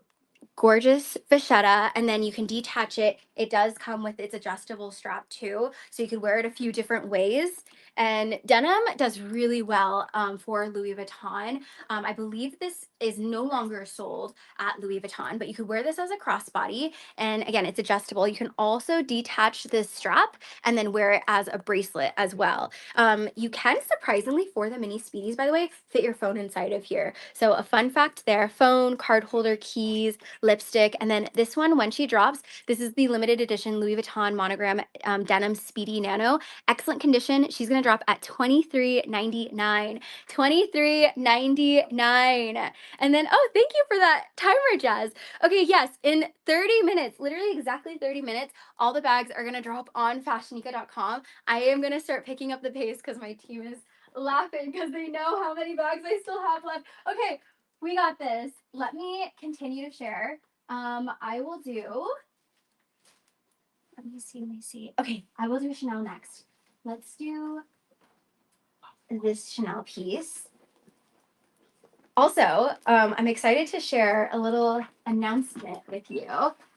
gorgeous vachetta, and then you can detach it. It does come with its adjustable strap too, so you could wear it a few different ways. And denim does really well for Louis Vuitton. I believe this is no longer sold at Louis Vuitton, but you could wear this as a crossbody. And again, it's adjustable. You can also detach this strap and then wear it as a bracelet as well. You can surprisingly, for the mini Speedies, by the way, fit your phone inside of here. So a fun fact there: phone, card holder, keys, lipstick. And then this one, when she drops, this is the limited edition Louis Vuitton monogram denim Speedy Nano. Excellent condition. She's going to drop at $23.99. $23.99. And then, oh, thank you for that timer, Jazz. Okay, yes, in 30 minutes, literally exactly 30 minutes, all the bags are going to drop on FashionNica.com. I am going to start picking up the pace because my team is laughing because they know how many bags I still have left. Okay, we got this. Let me continue to share. I will do, let me see. Okay, I will do Chanel next. Let's do this Chanel piece. Also, I'm excited to share a little announcement with you.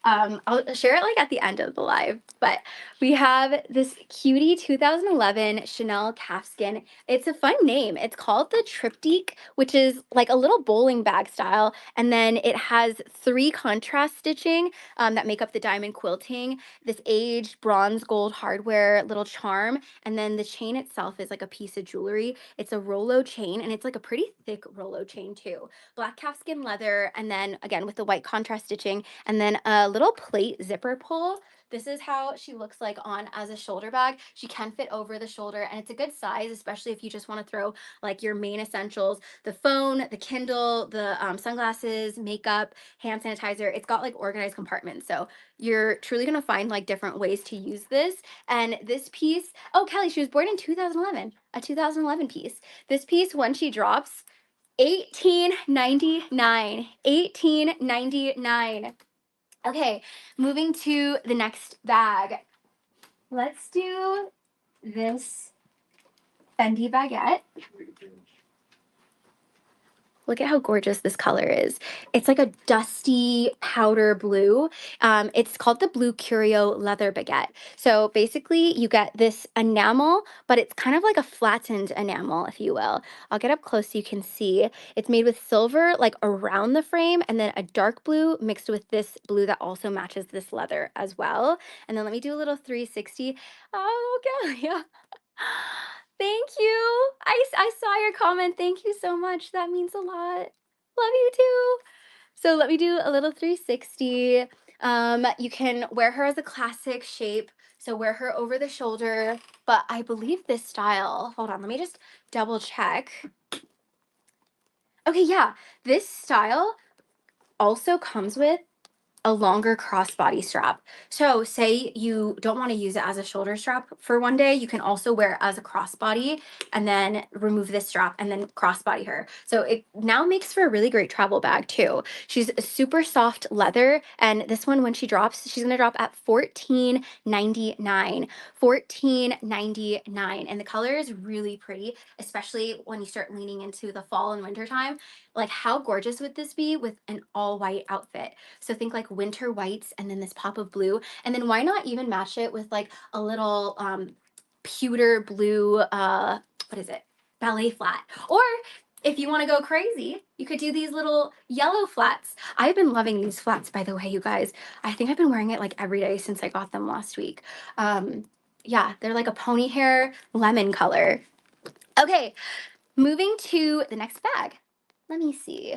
I'll share it like at the end of the live, but we have this cutie 2011 Chanel calfskin. It's a fun name. It's called the Triptyque, which is like a little bowling bag style. And then it has 3 contrast stitching that make up the diamond quilting, this aged bronze gold hardware little charm. And then the chain itself is like a piece of jewelry. It's a Rolo chain, and it's like a pretty thick Rolo chain too. Black calfskin leather, and then again with the white contrast stitching, and then a little plate zipper pull. This is how she looks like on as a shoulder bag. She can fit over the shoulder, and it's a good size, especially if you just want to throw like your main essentials: the phone, the Kindle, the sunglasses, makeup, hand sanitizer. It's got like organized compartments, so you're truly gonna find like different ways to use this. And this piece, oh, Kelly, she was born in 2011, a 2011 piece. This piece, when she drops, $18.99. $18.99. Okay, moving to the next bag. Let's do this Fendi baguette. Look at how gorgeous this color is. It's like a dusty powder blue. It's called the Blue Curio Leather Baguette. So basically you get this enamel, but it's kind of like a flattened enamel, if you will. I'll get up close so you can see. It's made with silver like around the frame, and then a dark blue mixed with this blue that also matches this leather as well. And then let me do a little 360. Oh, okay. Yeah. Thank you. I saw your comment. Thank you so much. That means a lot. Love you too. So let me do a little 360. You can wear her as a classic shape. So wear her over the shoulder. But I believe this style, hold on, let me just double check. Okay, yeah, this style also comes with a longer crossbody strap. So say you don't want to use it as a shoulder strap for one day, you can also wear it as a crossbody and then remove this strap and then crossbody her. So it now makes for a really great travel bag too. She's a super soft leather, and this one, when she drops, she's gonna drop at $14.99. $14.99. And the color is really pretty, especially when you start leaning into the fall and winter time. Like, how gorgeous would this be with an all white outfit? So think like winter whites and then this pop of blue. And then why not even match it with like a little pewter blue, what is it? Ballet flat. Or if you want to go crazy, you could do these little yellow flats. I've been loving these flats, by the way, you guys. I think I've been wearing it like every day since I got them last week. Yeah, they're like a pony hair lemon color. Okay, moving to the next bag. Let me see.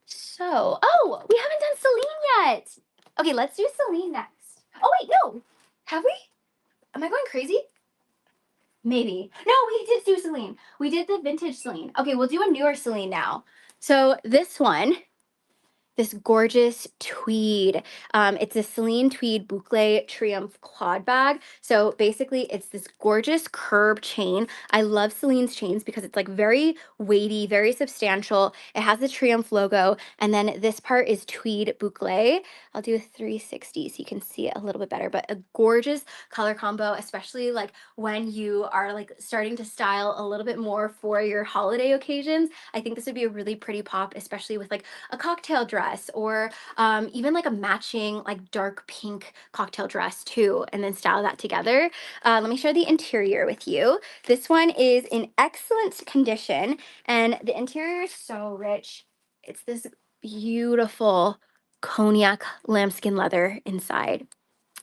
So, oh, we haven't done Celine yet. Okay, let's do Celine next. Oh, wait, no. Have we? Am I going crazy? Maybe. No, we did do Celine. We did the vintage Celine. Okay, we'll do a newer Celine now. So this one, this gorgeous tweed. It's a Celine tweed boucle Triumph clod bag. So basically it's this gorgeous curb chain. I love Celine's chains because it's like very weighty, very substantial. It has the Triumph logo. And then this part is tweed boucle. I'll do a 360 so you can see it a little bit better, but a gorgeous color combo, especially like when you are like starting to style a little bit more for your holiday occasions. I think this would be a really pretty pop, especially with like a cocktail dress or even like a matching like dark pink cocktail dress too, and then style that together. Let me share the interior with you. This one is in excellent condition and the interior is so rich. It's this beautiful cognac lambskin leather inside.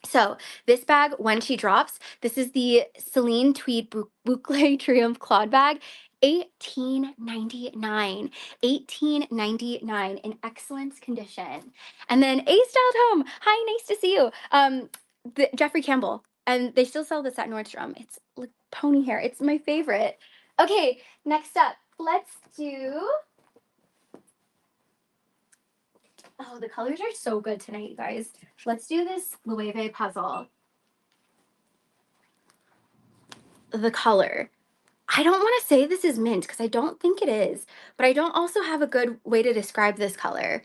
So this bag, when she drops, this is the Celine Tweed Boucle Triumph Clod bag, 1899. 1899 in excellent condition. And then A Styled Home. Hi, nice to see you. Jeffrey Campbell. And they still sell this at Nordstrom. It's like pony hair. It's my favorite. Okay, next up, let's do. Oh, the colors are so good tonight, you guys. Let's do this Loewe puzzle. The color. I don't want to say this is mint because I don't think it is, but I don't also have a good way to describe this color.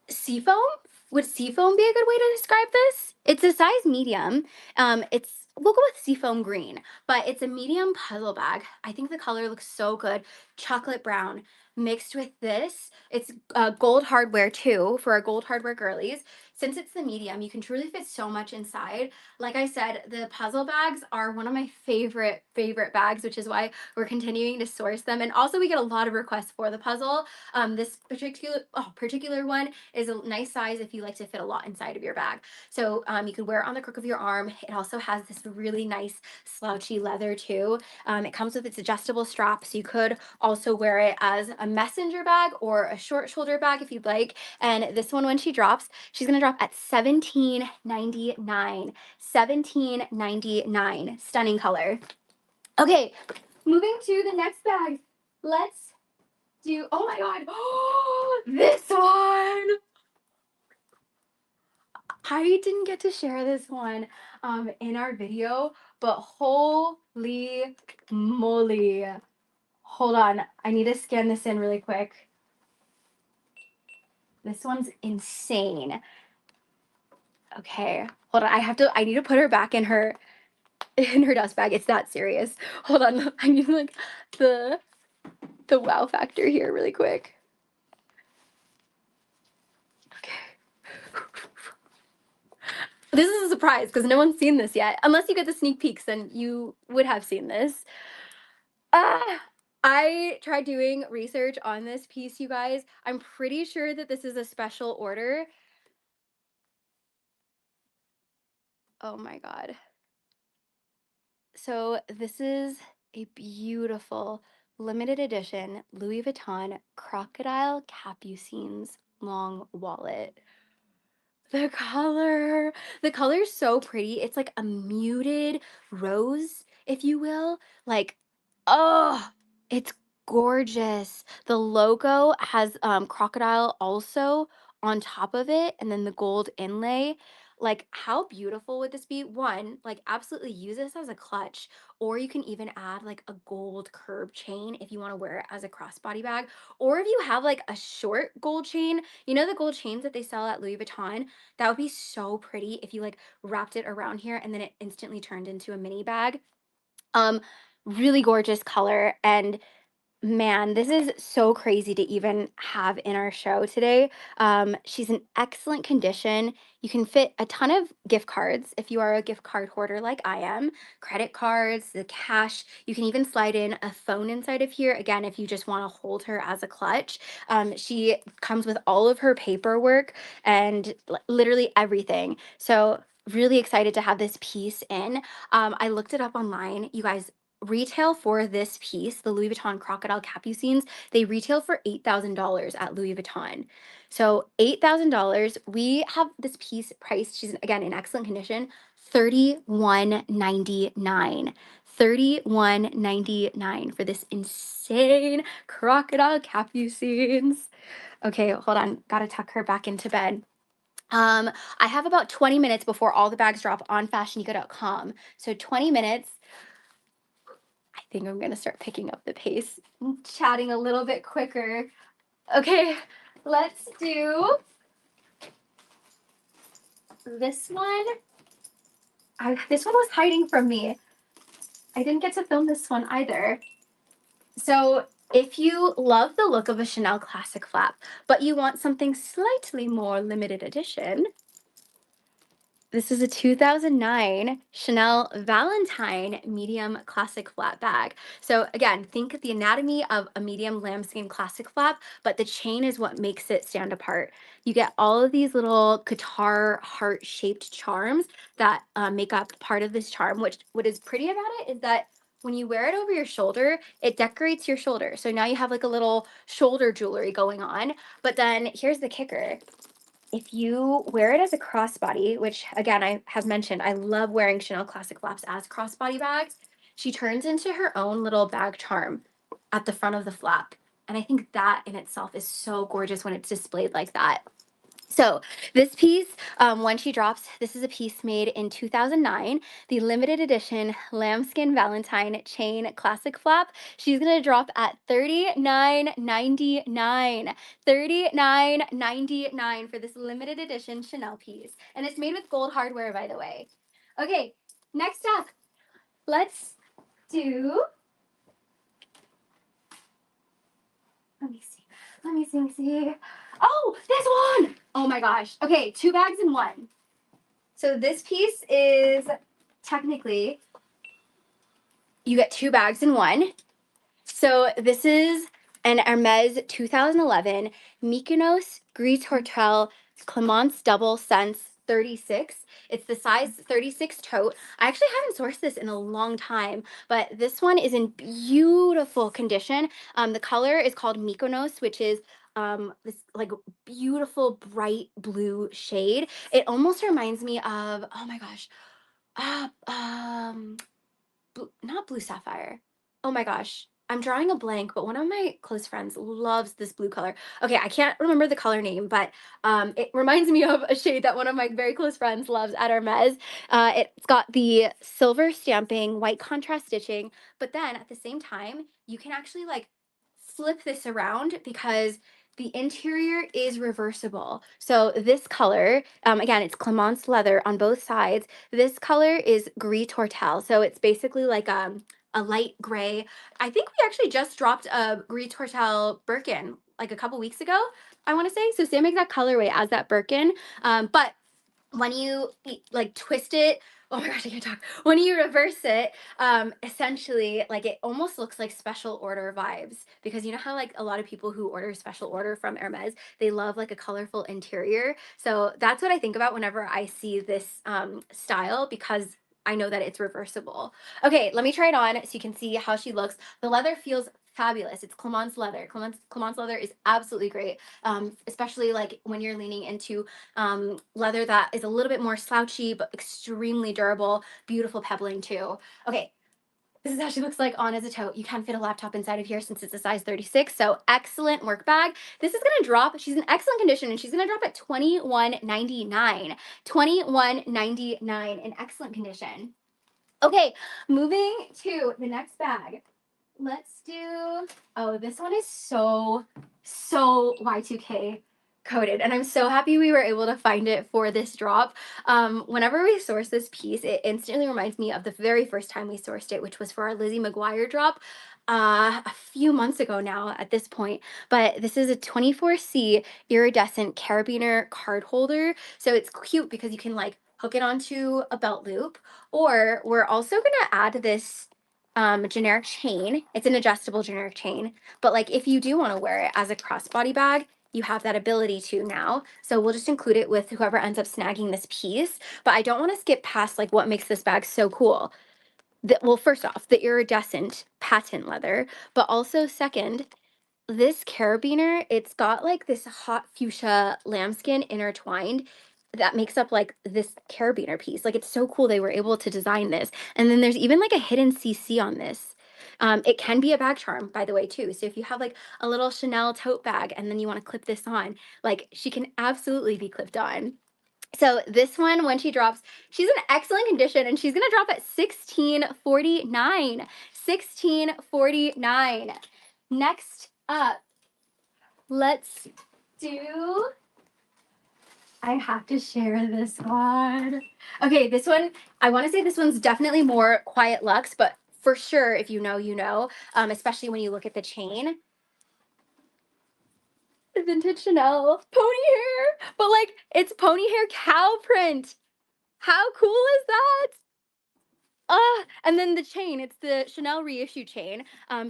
Seafoam? Would seafoam be a good way to describe this? It's a size medium. We'll go with seafoam green, but it's a medium puzzle bag. I think the color looks so good. Chocolate brown mixed with this. It's gold hardware too for our gold hardware girlies. Since it's the medium, you can truly fit so much inside. Like I said, the puzzle bags are one of my favorite bags, which is why we're continuing to source them. And also we get a lot of requests for the puzzle. This particular one is a nice size if you like to fit a lot inside of your bag. So you could wear it on the crook of your arm. It also has this really nice slouchy leather too. It comes with its adjustable strap, so you could also wear it as a messenger bag or a short shoulder bag if you'd like. And this one, when she drops, she's gonna drop at $17.99. $17.99. Stunning color. Okay, moving to the next bag. Let's do, oh my God, this one. I didn't get to share this one in our video, but holy moly. Hold on, I need to scan this in really quick. This one's insane. Okay, hold on, I need to put her back in her dust bag. It's that serious. Hold on, I need like the wow factor here really quick. This is a surprise because no one's seen this yet. Unless you get the sneak peeks, then you would have seen this. I tried doing research on this piece, you guys. I'm pretty sure that this is a special order. Oh my God. So this is a beautiful limited edition Louis Vuitton crocodile capucines long wallet. The color is so pretty. It's like a muted rose, if you will. Like, oh, it's gorgeous. The logo has crocodile also on top of it, and then the gold inlay. Like, how beautiful would this be? One, like, absolutely use this as a clutch, or you can even add like a gold curb chain if you want to wear it as a crossbody bag, or if you have like a short gold chain, you know, the gold chains that they sell at Louis Vuitton. That would be so pretty if you like wrapped it around here and then it instantly turned into a mini bag. Um, really gorgeous color, and man, this is so crazy to even have in our show today. She's in excellent condition. You can fit a ton of gift cards if you are a gift card hoarder like I am, credit cards, the cash. You can even slide in a phone inside of here. Again, if you just want to hold her as a clutch. She comes with all of her paperwork and literally everything. So, really excited to have this piece in. I looked it up online. You guys, retail for this piece, the Louis Vuitton crocodile capucines, they retail for $8,000 at Louis Vuitton. So $8,000. We have this piece priced, she's again in excellent condition, $31.99. $31.99 for this insane crocodile capucines. Okay, hold on. Gotta tuck her back into bed. I have about 20 minutes before all the bags drop on fashionica.com. So 20 minutes. I think I'm going to start picking up the pace, chatting a little bit quicker. Okay, let's do this one. This one was hiding from me. I didn't get to film this one either. So if you love the look of a Chanel classic flap, but you want something slightly more limited edition, this is a 2009 Chanel Valentine medium classic flat bag. So again, think of the anatomy of a medium lambskin classic flap, but the chain is what makes it stand apart. You get all of these little guitar heart-shaped charms that make up part of this charm, which what is pretty about it is that when you wear it over your shoulder, it decorates your shoulder. So now you have like a little shoulder jewelry going on. But then here's the kicker. If you wear it as a crossbody, which again, I have mentioned, I love wearing Chanel classic flaps as crossbody bags, she turns into her own little bag charm at the front of the flap. And I think that in itself is so gorgeous when it's displayed like that. So this piece, when she drops, this is a piece made in 2009, the limited edition lambskin Valentine chain classic flap. She's gonna drop at $39.99. $39.99 for this limited edition Chanel piece. And it's made with gold hardware, by the way. Okay, next up, let's do, let me see, let me see, let me see. Oh, this one! Oh my gosh. Okay, two bags in one. So this piece is technically, you get two bags in one. So this is an Hermes 2011 Mykonos Gris Hotel Clemence Double Sense 36. It's the size 36 tote. I actually haven't sourced this in a long time, but this one is in beautiful condition. The color is called Mykonos, which is this like beautiful bright blue shade. It almost reminds me of, oh my gosh, uh, um, not blue sapphire. Oh my gosh. I'm drawing a blank, but one of my close friends loves this blue color. Okay, I can't remember the color name, but it reminds me of a shade that one of my very close friends loves at Hermes. It's got the silver stamping, white contrast stitching, but then at the same time, you can actually like flip this around because the interior is reversible. So this color, again, it's Clemence leather on both sides. This color is Gris Tortel. So it's basically like a light gray. I think we actually just dropped a Gris Tortel Birkin like a couple weeks ago, I want to say. So same exact colorway as that Birkin. But when you like twist it, oh my gosh, I can't talk. When you reverse it, essentially, like it almost looks like special order vibes because you know how like a lot of people who order special order from Hermes, they love like a colorful interior. So that's what I think about whenever I see this style because I know that it's reversible. Okay, let me try it on so you can see how she looks. The leather feels fabulous. It's Clemence leather. Clemence leather is absolutely great, especially like when you're leaning into leather that is a little bit more slouchy but extremely durable, beautiful pebbling too. Okay, this is how she looks like on as a tote. You can fit a laptop inside of here since it's a size 36, so excellent work bag. This is gonna drop, she's in excellent condition, and she's gonna drop at $21.99. $21.99 in excellent condition. Okay, moving to the next bag. Let's do, oh, this one is so Y2K coded. And I'm so happy we were able to find it for this drop. Whenever we source this piece, it instantly reminds me of the very first time we sourced it, which was for our Lizzie McGuire drop. a few months ago now at this point, but this is a 24C iridescent carabiner card holder. So it's cute because you can like hook it onto a belt loop, or we're also gonna add this generic chain. It's an adjustable generic chain, but like if you do want to wear it as a crossbody bag, you have that ability to now. So we'll just include it with whoever ends up snagging this piece. But I don't want to skip past like what makes this bag so cool. Well, first off, the iridescent patent leather, but also second, this carabiner, it's got like this hot fuchsia lambskin intertwined that makes up like this carabiner piece. Like it's so cool they were able to design this. And then there's even like a hidden CC on this. It can be a bag charm, by the way, too. So if you have like a little Chanel tote bag and then you want to clip this on, like she can absolutely be clipped on. So this one, when she drops, she's in excellent condition and she's gonna drop at $16.49. $16.49. Next up, let's do, I have to share this one. Okay, this one, I want to say this one's definitely more quiet luxe, but for sure, if you know, you know, especially when you look at the chain. Vintage Chanel pony hair, but like it's pony hair cow print. How cool is that? And then the chain, it's the Chanel reissue chain.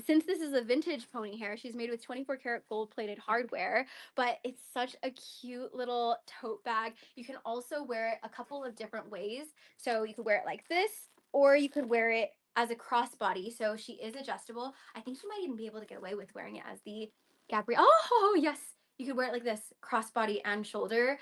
Since this is a vintage pony hair, she's made with 24 karat gold plated hardware, but it's such a cute little tote bag. You can also wear it a couple of different ways. So you could wear it like this, or you could wear it as a crossbody. So she is adjustable. I think you might even be able to get away with wearing it as the Gabrielle. Oh, yes. You could wear it like this, crossbody and shoulder.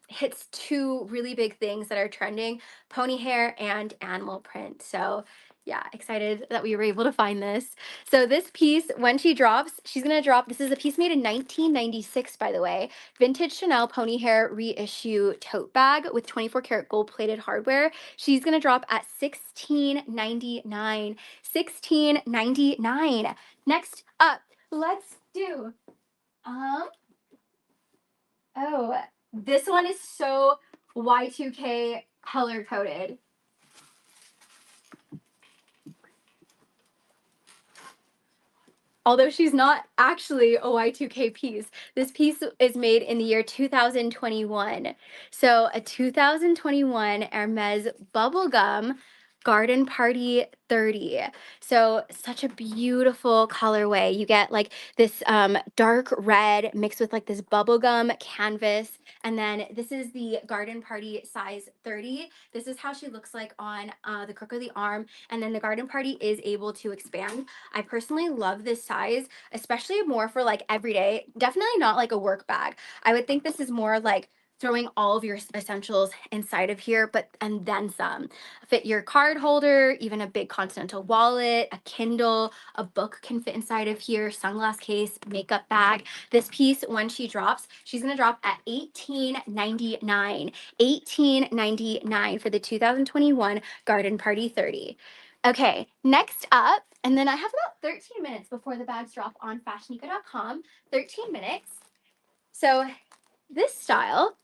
Hits two really big things that are trending: pony hair and animal print. So yeah, excited that we were able to find this. So this piece, when she drops, she's gonna drop, this is a piece made in 1996, by the way, vintage Chanel pony hair reissue tote bag with 24 karat gold plated hardware. She's gonna drop at $16.99. $16.99. Next up, let's do, oh, this one is so Y2K color coded. Although she's not actually a Y2K piece. This piece is made in the year 2021. So a 2021 Hermes bubblegum garden party 30. So such a beautiful colorway. You get like this dark red mixed with like this bubblegum canvas. And then this is the garden party size 30. This is how she looks like on the crook of the arm. And then the garden party is able to expand. I personally love this size, especially more for like everyday. Definitely not like a work bag. I would think this is more like throwing all of your essentials inside of here, but and then some. Fit your card holder, even a big continental wallet, a Kindle, a book can fit inside of here, sunglass case, makeup bag. This piece, when she drops, she's gonna drop at $18.99. $18.99 for the 2021 Garden Party 30. Okay, next up, and then I have about 13 minutes before the bags drop on FashionNica.com. 13 minutes. So this style,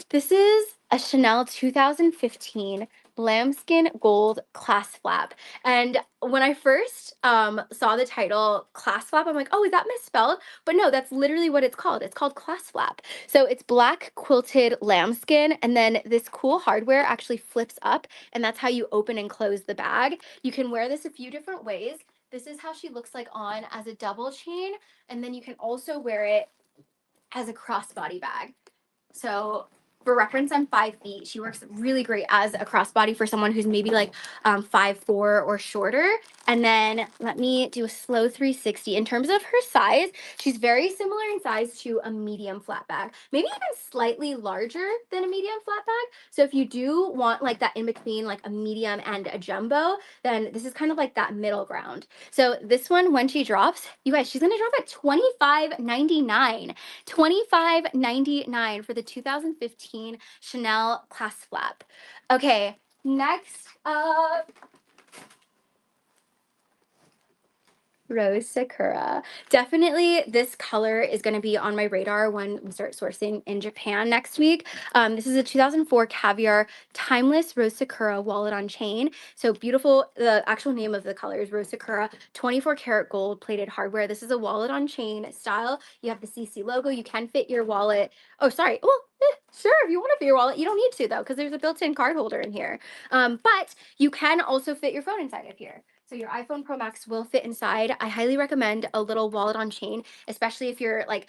this is a Chanel 2015 lambskin gold clasp flap. And when I first saw the title clasp flap, I'm like, oh, is that misspelled? But no, that's literally what it's called. It's called clasp flap. So it's black quilted lambskin, and then this cool hardware actually flips up, and that's how you open and close the bag. You can wear this a few different ways. This is how she looks like on as a double chain, and then you can also wear it as a crossbody bag. So for reference, I'm 5 feet. She works really great as a crossbody for someone who's maybe like 5'4" or shorter. And then let me do a slow 360. In terms of her size, she's very similar in size to a medium flat bag, maybe even slightly larger than a medium flat bag. So if you do want like that in between, like a medium and a jumbo, then this is kind of like that middle ground. So this one, when she drops, you guys, she's gonna drop at $25.99. $25.99 for the 2015 Chanel clasp flap. Okay, next up, Rose Sakura. Definitely this color is going to be on my radar when we start sourcing in Japan next week. This is a 2004 Caviar Timeless Rose Sakura wallet on chain. So beautiful. The actual name of the color is Rose Sakura, 24 karat gold plated hardware. This is a wallet on chain style. You have the CC logo. You can fit your wallet. Oh, sorry. Well, sure. If you want to fit your wallet, you don't need to though, because there's a built-in card holder in here. But you can also fit your phone inside of here. So your iPhone Pro Max will fit inside. I highly recommend a little wallet on chain, especially if you're like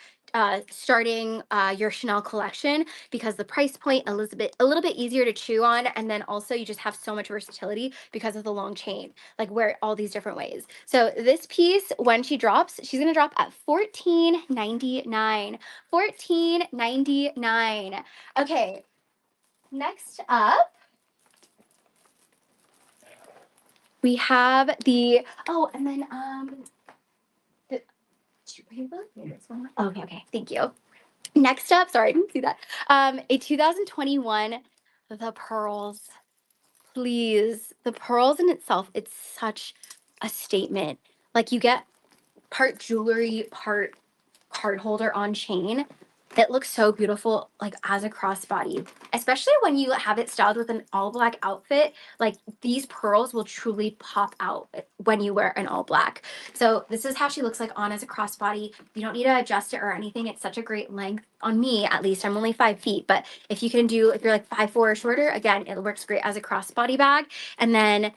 starting your Chanel collection, because the price point a little bit easier to chew on, and then also you just have so much versatility because of the long chain, like wear it all these different ways. So this piece, when she drops, she's gonna drop at $14.99. $14.99. Okay, next up we have the and then the, okay, thank you. Next up, sorry, I didn't see that. A 2021, the pearls. Please, the pearls in itself, it's such a statement. Like you get part jewelry, part card holder on chain. It looks so beautiful, like as a crossbody, especially when you have it styled with an all black outfit. Like these pearls will truly pop out when you wear an all black. So this is how she looks like on as a crossbody. You don't need to adjust it or anything. It's such a great length on me, at least. I'm only 5 feet, but if you're like 5'4" or shorter, again, it works great as a crossbody bag. And then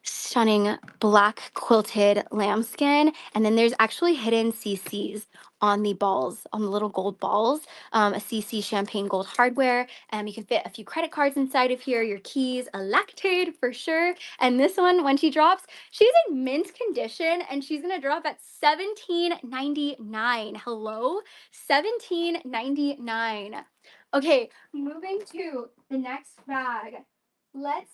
stunning black quilted lambskin, and then there's actually hidden CCs on the balls, on the little gold balls, a CC champagne gold hardware. You can fit a few credit cards inside of here, your keys, a lactate for sure. And this one, when she drops, she's in mint condition, and she's gonna drop at $17.99. Hello, $17.99. Okay, moving to the next bag. Let's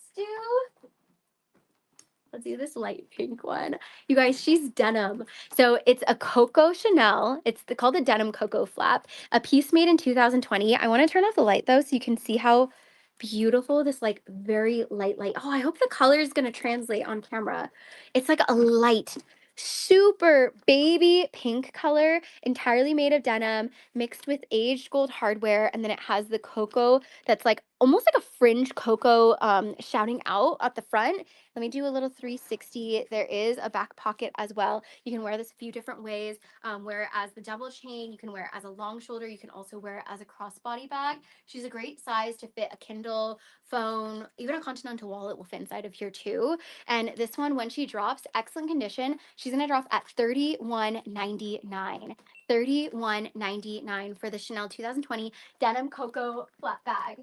do this light pink one. You guys, she's denim. So it's a Coco Chanel. It's called the Denim Coco Flap. A piece made in 2020. I want to turn off the light though, so you can see how beautiful this like very light. Oh, I hope the color is going to translate on camera. It's like a light, super baby pink color, entirely made of denim, mixed with aged gold hardware, and then it has the cocoa that's like almost like a fringe cocoa shouting out at the front. Let me do a little 360. There is a back pocket as well. You can wear this a few different ways. Wear it as the double chain. You can wear it as a long shoulder. You can also wear it as a crossbody bag. She's a great size to fit a Kindle, phone, even a Continental wallet will fit inside of here too. And this one, when she drops, excellent condition. She's gonna drop at $31.99. $31.99 for the Chanel 2020 Denim Coco flat bag.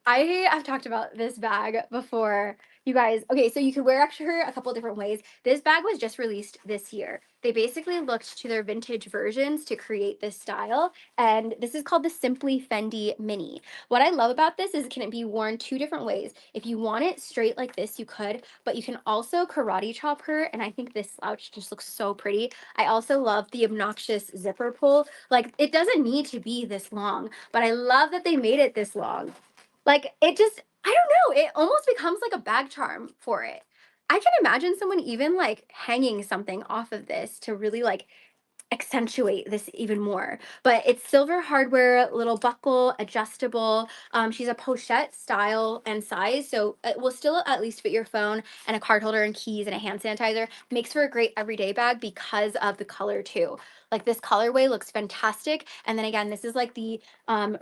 I have talked about this bag before, you guys. Okay, so you could wear her a couple different ways. This bag was just released this year. They basically looked to their vintage versions to create this style, and this is called the Simply Fendi Mini. What I love about this is it can be worn two different ways. If you want it straight like this, you could, but you can also karate chop her, and I think this slouch just looks so pretty. I also love the obnoxious zipper pull. Like, it doesn't need to be this long, but I love that they made it this long. Like it just, I don't know, it almost becomes like a bag charm for it. I can imagine someone even like hanging something off of this to really like accentuate this even more. But it's silver hardware, little buckle, adjustable. She's a pochette style and size, so it will still at least fit your phone and a card holder and keys and a hand sanitizer. Makes for a great everyday bag because of the color too. Like this colorway looks fantastic. And then again, this is like the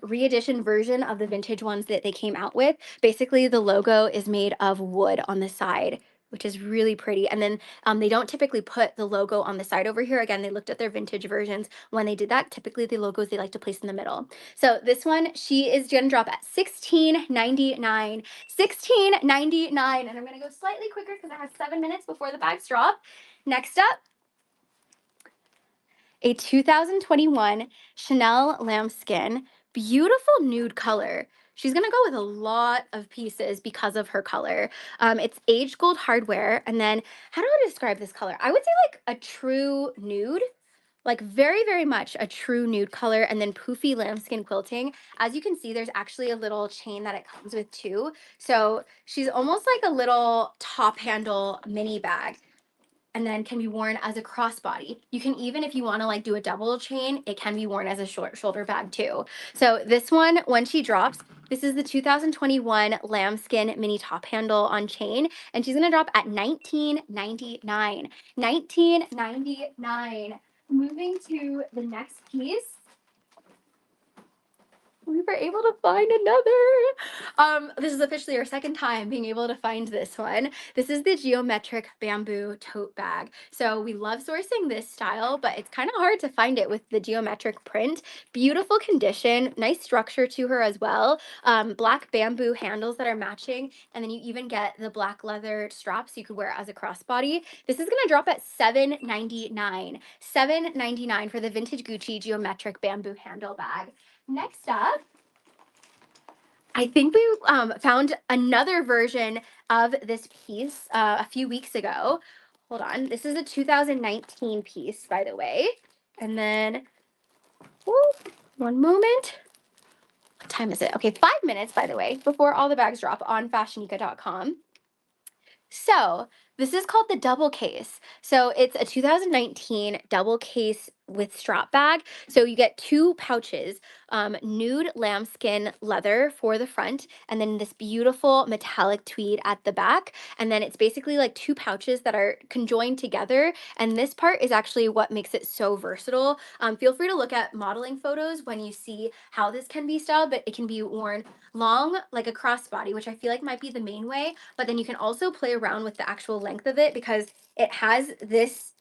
re-edition version of the vintage ones that they came out with. Basically, the logo is made of wood on the side, which is really pretty. And then they don't typically put the logo on the side over here. Again, they looked at their vintage versions. When they did that, typically the logos they like to place in the middle. So this one, she is gonna drop at $16.99. $16.99. And I'm gonna go slightly quicker because I have 7 minutes before the bags drop. Next up, a 2021 Chanel lambskin, beautiful nude color. She's gonna go with a lot of pieces because of her color. It's aged gold hardware, and then how do I describe this color? I would say like a true nude. like very, very much a true nude color, and then poofy lambskin quilting. As you can see, there's actually a little chain that it comes with too. So she's almost like a little top handle mini bag, and then can be worn as a crossbody. You can even, if you want to like do a double chain, it can be worn as a short shoulder bag too. So this one, when she drops, this is the 2021 lambskin mini top handle on chain, and she's gonna drop at $19.99. $19.99. Moving to the next piece, we were able to find another. This is officially our second time being able to find this one. This is the geometric bamboo tote bag. So we love sourcing this style, but it's kind of hard to find it with the geometric print. Beautiful condition, nice structure to her as well. Black bamboo handles that are matching, and then you even get the black leather straps you could wear as a crossbody. This is gonna drop at $7.99. $7.99 for the vintage Gucci geometric bamboo handle bag. Next up, I think we found another version of this piece a few weeks ago. Hold on. This is a 2019 piece, by the way. And then, one moment. What time is it? Okay, 5 minutes, by the way, before all the bags drop on FashionNica.com. So this is called the double case. So it's a 2019 double case with strap bag. So you get two pouches, nude lambskin leather for the front, and then this beautiful metallic tweed at the back. And then it's basically like two pouches that are conjoined together. And this part is actually what makes it so versatile. Feel free to look at modeling photos when you see how this can be styled, but it can be worn long like a crossbody, which I feel like might be the main way, but then you can also play around with the actual length of it because it has this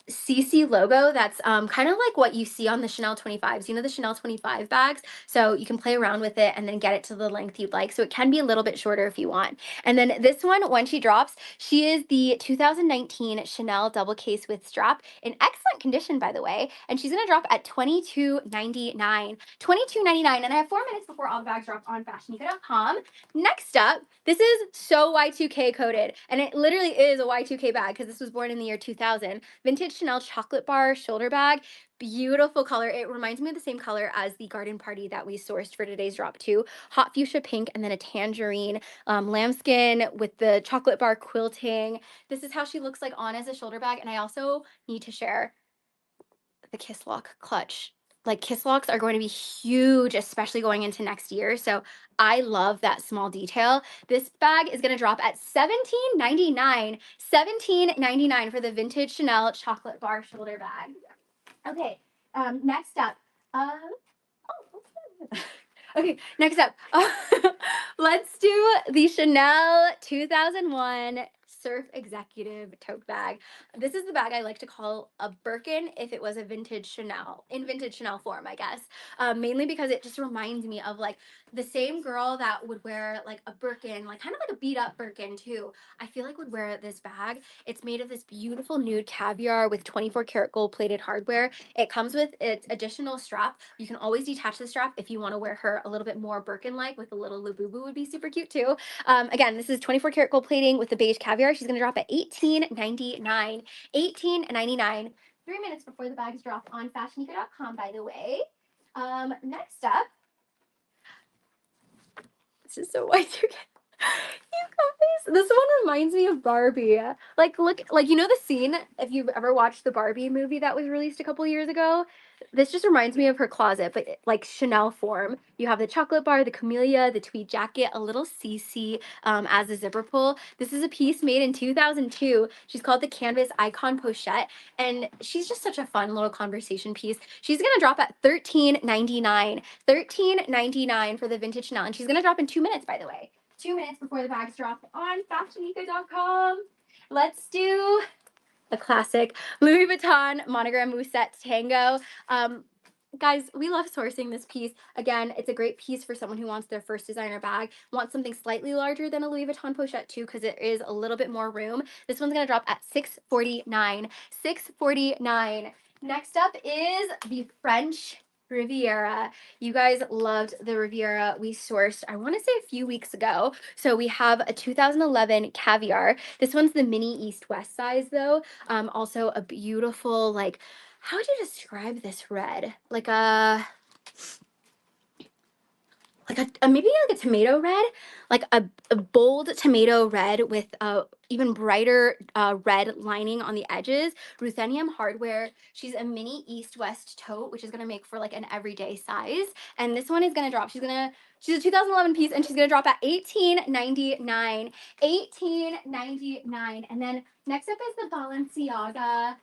CC logo that's kind of like what you see on the Chanel 25s, you know, the Chanel 25 bags. So you can play around with it and then get it to the length you'd like. So it can be a little bit shorter if you want. And then this one, when she drops, she is the 2019 Chanel double case with strap in excellent condition, by the way. And she's going to drop at $22.99. $22.99. And I have 4 minutes before all the bags drop on fashionica.com. Next up, this is so Y2K coded. And it literally is a Y2K bag because this was born in the year 2000. Vintage Chanel chocolate bar shoulder bag. Beautiful color. It reminds me of the same color as the garden party that we sourced for today's drop too. Hot fuchsia pink and then a tangerine lambskin with the chocolate bar quilting. This is how she looks like on as a shoulder bag. And I also need to share the kiss lock clutch. Like kiss locks are going to be huge, especially going into next year. So I love that small detail. This bag is going to drop at $17.99. $17.99 for the vintage Chanel chocolate bar shoulder bag. Okay, next up. Okay, next up. Let's do the Chanel 2001 Surf Executive tote bag. This is the bag I like to call a Birkin if it was a vintage Chanel, in vintage Chanel form, I guess. Mainly because it just reminds me of like the same girl that would wear like a Birkin, like kind of like a beat up Birkin too. I feel like would wear this bag. It's made of this beautiful nude caviar with 24 karat gold plated hardware. It comes with its additional strap. You can always detach the strap if you want to wear her a little bit more Birkin-like with a little labubu would be super cute too. Again, this is 24 karat gold plating with the beige caviar. She's going to drop at $18.99. $18.99. 3 minutes before the bags drop on fashionica.com, by the way. Next up, this is so white. You guys, this one reminds me of Barbie. Like, look, like, you know the scene, if you've ever watched the Barbie movie that was released a couple years ago? This just reminds me of her closet, but like Chanel form. You have the chocolate bar, the camellia, the tweed jacket, a little CC as a zipper pull. This is a piece made in 2002. She's called the Canvas Icon Pochette, and she's just such a fun little conversation piece. She's gonna drop at $13.99. $13.99 for the vintage Chanel, and she's gonna drop in 2 minutes, by the way. 2 minutes before the bags drop on fashionica.com. Let's do a classic Louis Vuitton monogram Musette Tango. Guys, we love sourcing this piece. Again, it's a great piece for someone who wants their first designer bag, wants something slightly larger than a Louis Vuitton pochette too, because it is a little bit more room. This one's gonna drop at $649. $649. Next up is the French Riviera. You guys loved the Riviera we sourced, I want to say a few weeks ago. So we have a 2011 Caviar. This one's the mini East West size though. Also a beautiful like how would you describe this red? Maybe like a tomato red, like a bold tomato red with even brighter red lining on the edges. Ruthenium hardware. She's a mini east-west tote, which is gonna make for like an everyday size. And this one is gonna drop. She's a 2011 piece, and she's gonna drop at $18.99. $18.99. And then next up is the Balenciaga.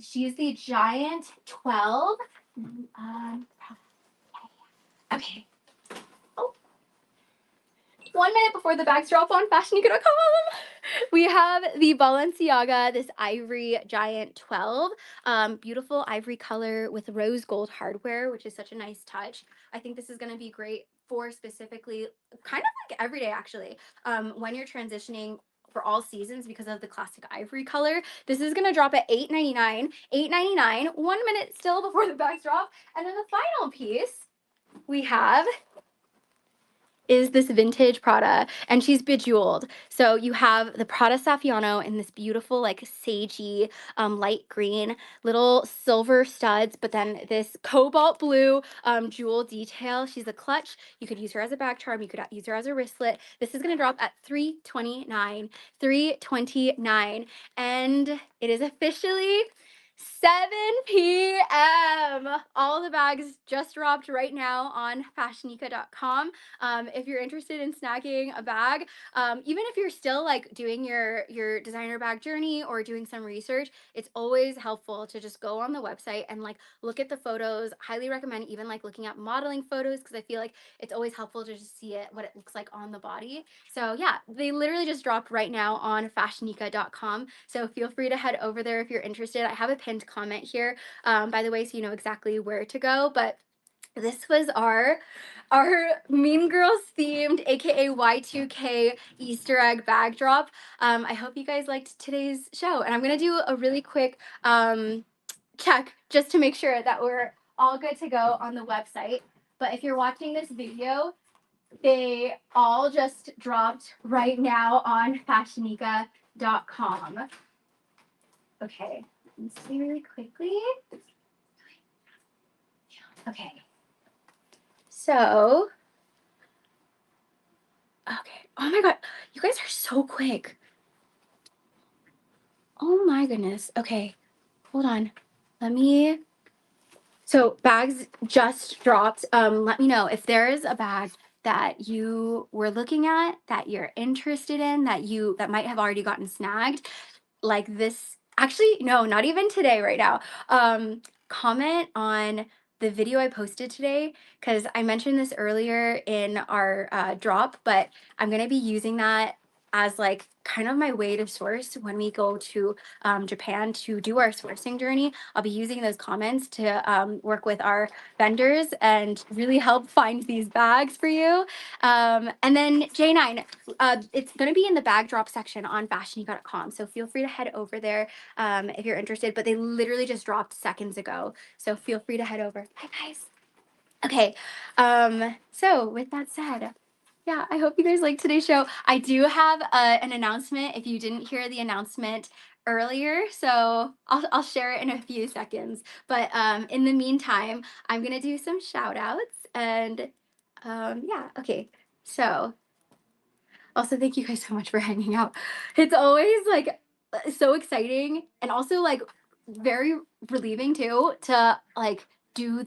She's the Giant 12. Okay. Oh, 1 minute before the bags drop on FashionNica.com. We have the Balenciaga, this ivory Giant 12. Beautiful ivory color with rose gold hardware, which is such a nice touch. I think this is going to be great for specifically kind of like every day, actually, when you're transitioning for all seasons because of the classic ivory color. This is going to drop at $8.99. $8.99. 1 minute still before the bags drop. And then the final piece we have is this vintage Prada, and she's bejeweled. So you have the Prada Saffiano in this beautiful, like sagey, light green, little silver studs, but then this cobalt blue jewel detail. She's a clutch. You could use her as a bag charm. You could use her as a wristlet. This is gonna drop at $329. $329, and it is officially 7 p.m. All the bags just dropped right now on FashionNica.com. If you're interested in snagging a bag, even if you're still like doing your designer bag journey or doing some research, it's always helpful to just go on the website and like look at the photos. Highly recommend even like looking at modeling photos, because I feel like it's always helpful to just see what it looks like on the body. So yeah, they literally just dropped right now on FashionNica.com. So feel free to head over there if you're interested. I have a pinned comment here, by the way, so you know exactly where to go. But this was our Mean Girls themed, aka Y2K Easter egg bag drop. I hope you guys liked today's show, and I'm gonna do a really quick check just to make sure that we're all good to go on the website. But if you're watching this video, they all just dropped right now on FashionNica.com. Okay, let's see really quickly. Okay. So, okay. Oh my God. You guys are so quick. Oh my goodness. Okay. Hold on. So bags just dropped. Let me know if there is a bag that you were looking at, that you're interested in, that might have already gotten snagged. Like this, actually, no, not even today, right now. Comment on the video I posted today, because I mentioned this earlier in our drop, but I'm going to be using that as like kind of my way to source when we go to Japan to do our sourcing journey. I'll be using those comments to work with our vendors and really help find these bags for you. And then J9, it's going to be in the bag drop section on FashionNica.com. So feel free to head over there if you're interested. But they literally just dropped seconds ago. So feel free to head over. Hi, guys. Okay. So with that said, yeah, I hope you guys liked today's show. I do have an announcement if you didn't hear the announcement earlier, so I'll share it in a few seconds. But in the meantime, I'm gonna do some shout outs, and yeah, okay. So also, thank you guys so much for hanging out. It's always like so exciting, and also like very relieving too to like do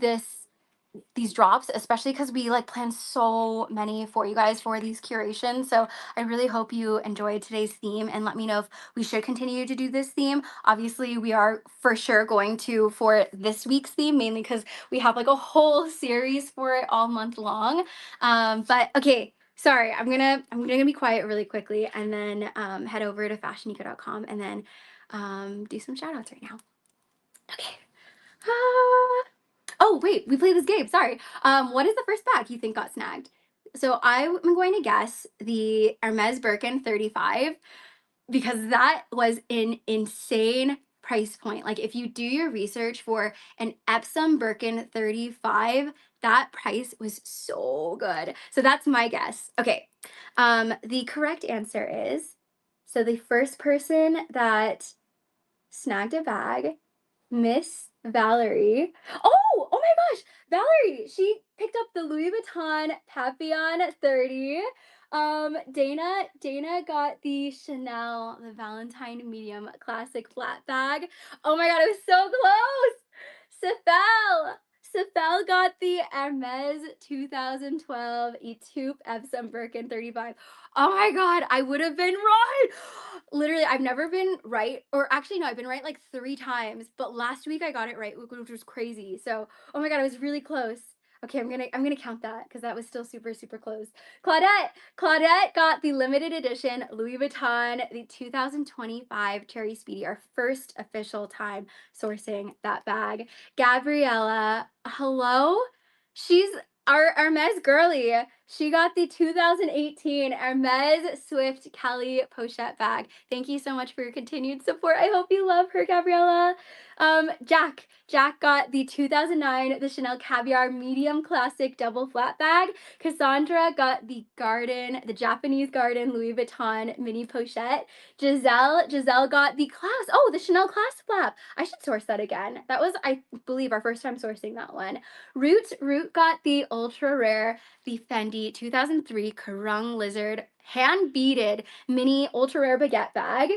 these drops, especially because we like plan so many for you guys for these curations. So I really hope you enjoyed today's theme, and let me know if we should continue to do this theme. Obviously, we are for sure going to for this week's theme, mainly because we have like a whole series for it all month long. But okay, sorry, I'm gonna be quiet really quickly, and then head over to FashionNica.com, and then do some shout outs right now. Okay. Oh, wait, we played this game. Sorry. What is the first bag you think got snagged? So I'm going to guess the Hermes Birkin 35, because that was an insane price point. Like if you do your research for an Epsom Birkin 35, that price was so good. So that's my guess. Okay. The correct answer is, so the first person that snagged a bag, Miss Valerie. Oh my gosh, Valerie. She picked up the Louis Vuitton Papillon 30. Dana got the Chanel, the Valentine medium classic flat bag. Oh my god, it was so close. Sefel got the Hermes 2012 Etoupe Epsom Birkin 35. Oh my god, I would have been right. Literally, I've never been right, or actually no, I've been right like 3 times, but last week I got it right, which was crazy. So, oh my god, I was really close. Okay, I'm gonna count that because that was still super close. Claudette got the limited edition Louis Vuitton, the 2025 Cherry Speedy, our first official time sourcing that bag. Gabriella, hello. She's our Hermes girly. She got the 2018 Hermes Swift Kelly Pochette bag. Thank you so much for your continued support. I hope you love her, Gabriella. Jack got the 2009 the Chanel Caviar medium classic double flat bag. Cassandra got the Japanese garden Louis Vuitton mini pochette. Giselle got the Chanel class flap. I should source that again. That was, I believe, our first time sourcing that one. Root got the ultra rare, the Fendi 2003 Kerrung Lizard hand beaded mini ultra rare baguette bag.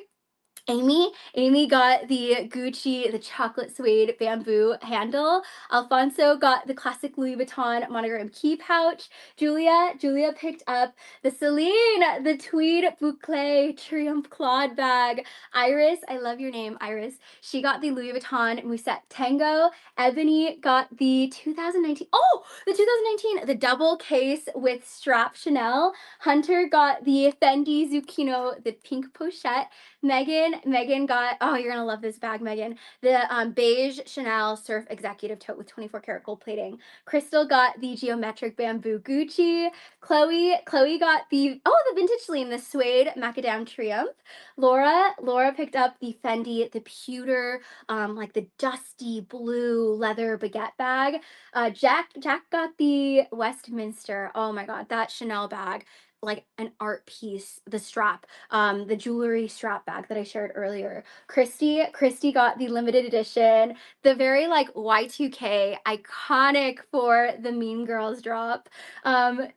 Amy got the Gucci, the chocolate suede bamboo handle. Alfonso got the classic Louis Vuitton monogram key pouch. Julia picked up the Celine, the tweed boucle Triumph Claude bag. Iris, I love your name, Iris. She got the Louis Vuitton Musette Tango. Ebony got the 2019, the double case with strap Chanel. Hunter got the Fendi Zucchino, the pink pochette. Megan got, oh, you're gonna love this bag, Megan. The beige Chanel Surf Executive Tote with 24 karat gold plating. Crystal got the geometric bamboo Gucci. Chloe got the vintage Celine, the suede macadam Triumph. Laura picked up the Fendi, the pewter, like the dusty blue leather baguette bag. Jack got the Westminster. Oh my god, that Chanel bag, like an art piece. The strap, the jewelry strap bag that I shared earlier. Christy got the limited edition, the very like Y2K iconic for the Mean Girls drop.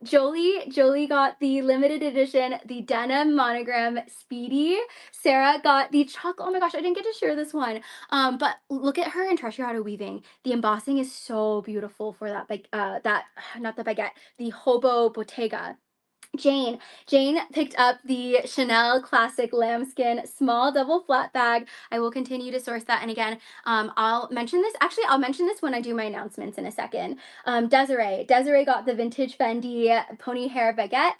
Jolie got the limited edition, the denim monogram Speedy. Sarah got the chocolate. Oh my gosh, I didn't get to share this one. But look at her in Treasure Out of Weaving. The embossing is so beautiful for that, like that not the baguette, the hobo Bottega. Jane picked up the Chanel Classic Lambskin small double flat bag. I will continue to source that. And again, I'll mention this when I do my announcements in a second. Desiree got the vintage Fendi pony hair baguette.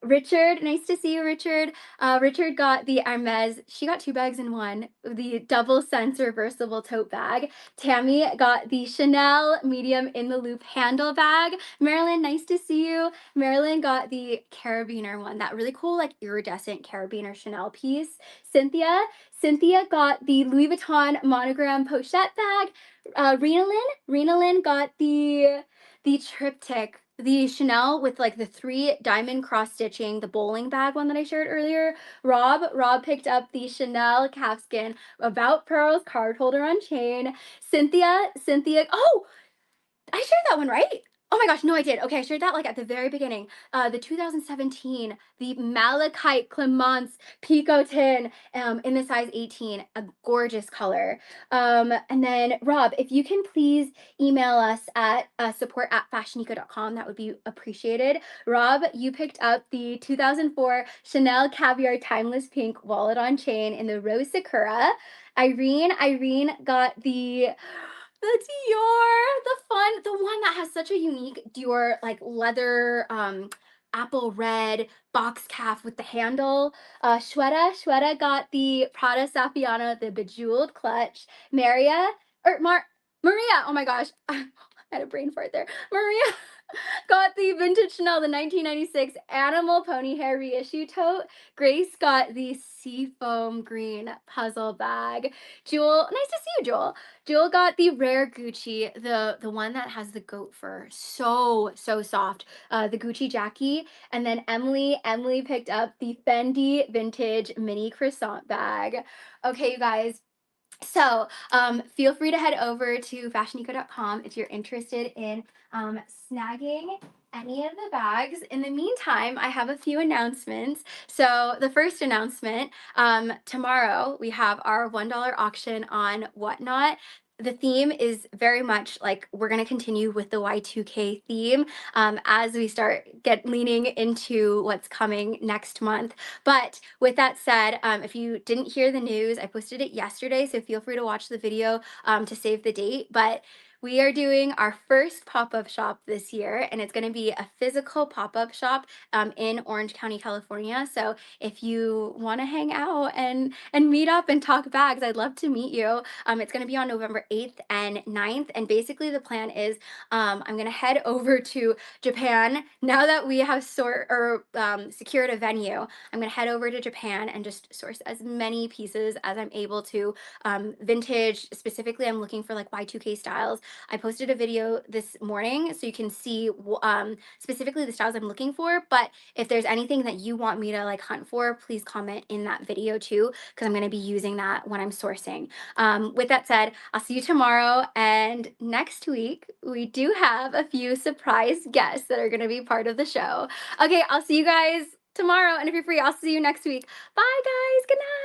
Richard, nice to see you, Richard. Richard got the Hermes. She got 2 bags in one. The double sense reversible tote bag. Tammy got the Chanel medium in the loop handle bag. Marilyn, nice to see you. Marilyn got the carabiner one, that really cool, like iridescent carabiner Chanel piece. Cynthia got the Louis Vuitton monogram pochette bag. Rena Lynn got the triptych, the Chanel with like the 3 diamond cross stitching, the bowling bag one that I shared earlier. Rob picked up the Chanel calfskin about pearls card holder on chain. Cynthia, oh, I shared that one, right? Oh my gosh, no, I did. Okay, I shared that like at the very beginning. The 2017, the Malachite Clemence Picotin, in the size 18, a gorgeous color. And then Rob, if you can please email us at support@fashionica.com, that would be appreciated. Rob, you picked up the 2004 Chanel Caviar Timeless Pink wallet on chain in the Rose Sakura. Irene got the Dior, the one that has such a unique Dior like leather apple red box calf with the handle. Shweta got the Prada Saffiano, the bejeweled clutch. Maria, oh my gosh, I had a brain fart there. Maria got the vintage Chanel, the 1996 animal pony hair reissue tote. Grace got the seafoam green puzzle bag. Jewel, nice to see you, Jewel. Jewel got the rare Gucci, the one that has the goat fur, so soft. The Gucci Jackie, and then Emily picked up the Fendi vintage mini croissant bag. Okay, you guys, So feel free to head over to fashionica.com if you're interested in snagging any of the bags. In the meantime, I have a few announcements. So the first announcement, tomorrow we have our $1 auction on Whatnot. The theme is very much like we're going to continue with the Y2K theme as we start leaning into what's coming next month. But with that said, if you didn't hear the news, I posted it yesterday, so feel free to watch the video to save the date. But we are doing our first pop-up shop this year, and it's going to be a physical pop-up shop in Orange County, California. So if you want to hang out and meet up and talk bags, I'd love to meet you. It's going to be on November 8th and 9th, and basically the plan is I'm going to head over to Japan now that we have secured a venue. I'm going to head over to Japan and just source as many pieces as I'm able to. Vintage, specifically, I'm looking for like Y2K styles. I posted a video this morning so you can see specifically the styles I'm looking for. But if there's anything that you want me to like hunt for, please comment in that video too, because I'm going to be using that when I'm sourcing. With that said, I'll see you tomorrow. And next week, we do have a few surprise guests that are going to be part of the show. Okay, I'll see you guys tomorrow. And if you're free, I'll see you next week. Bye, guys. Good night.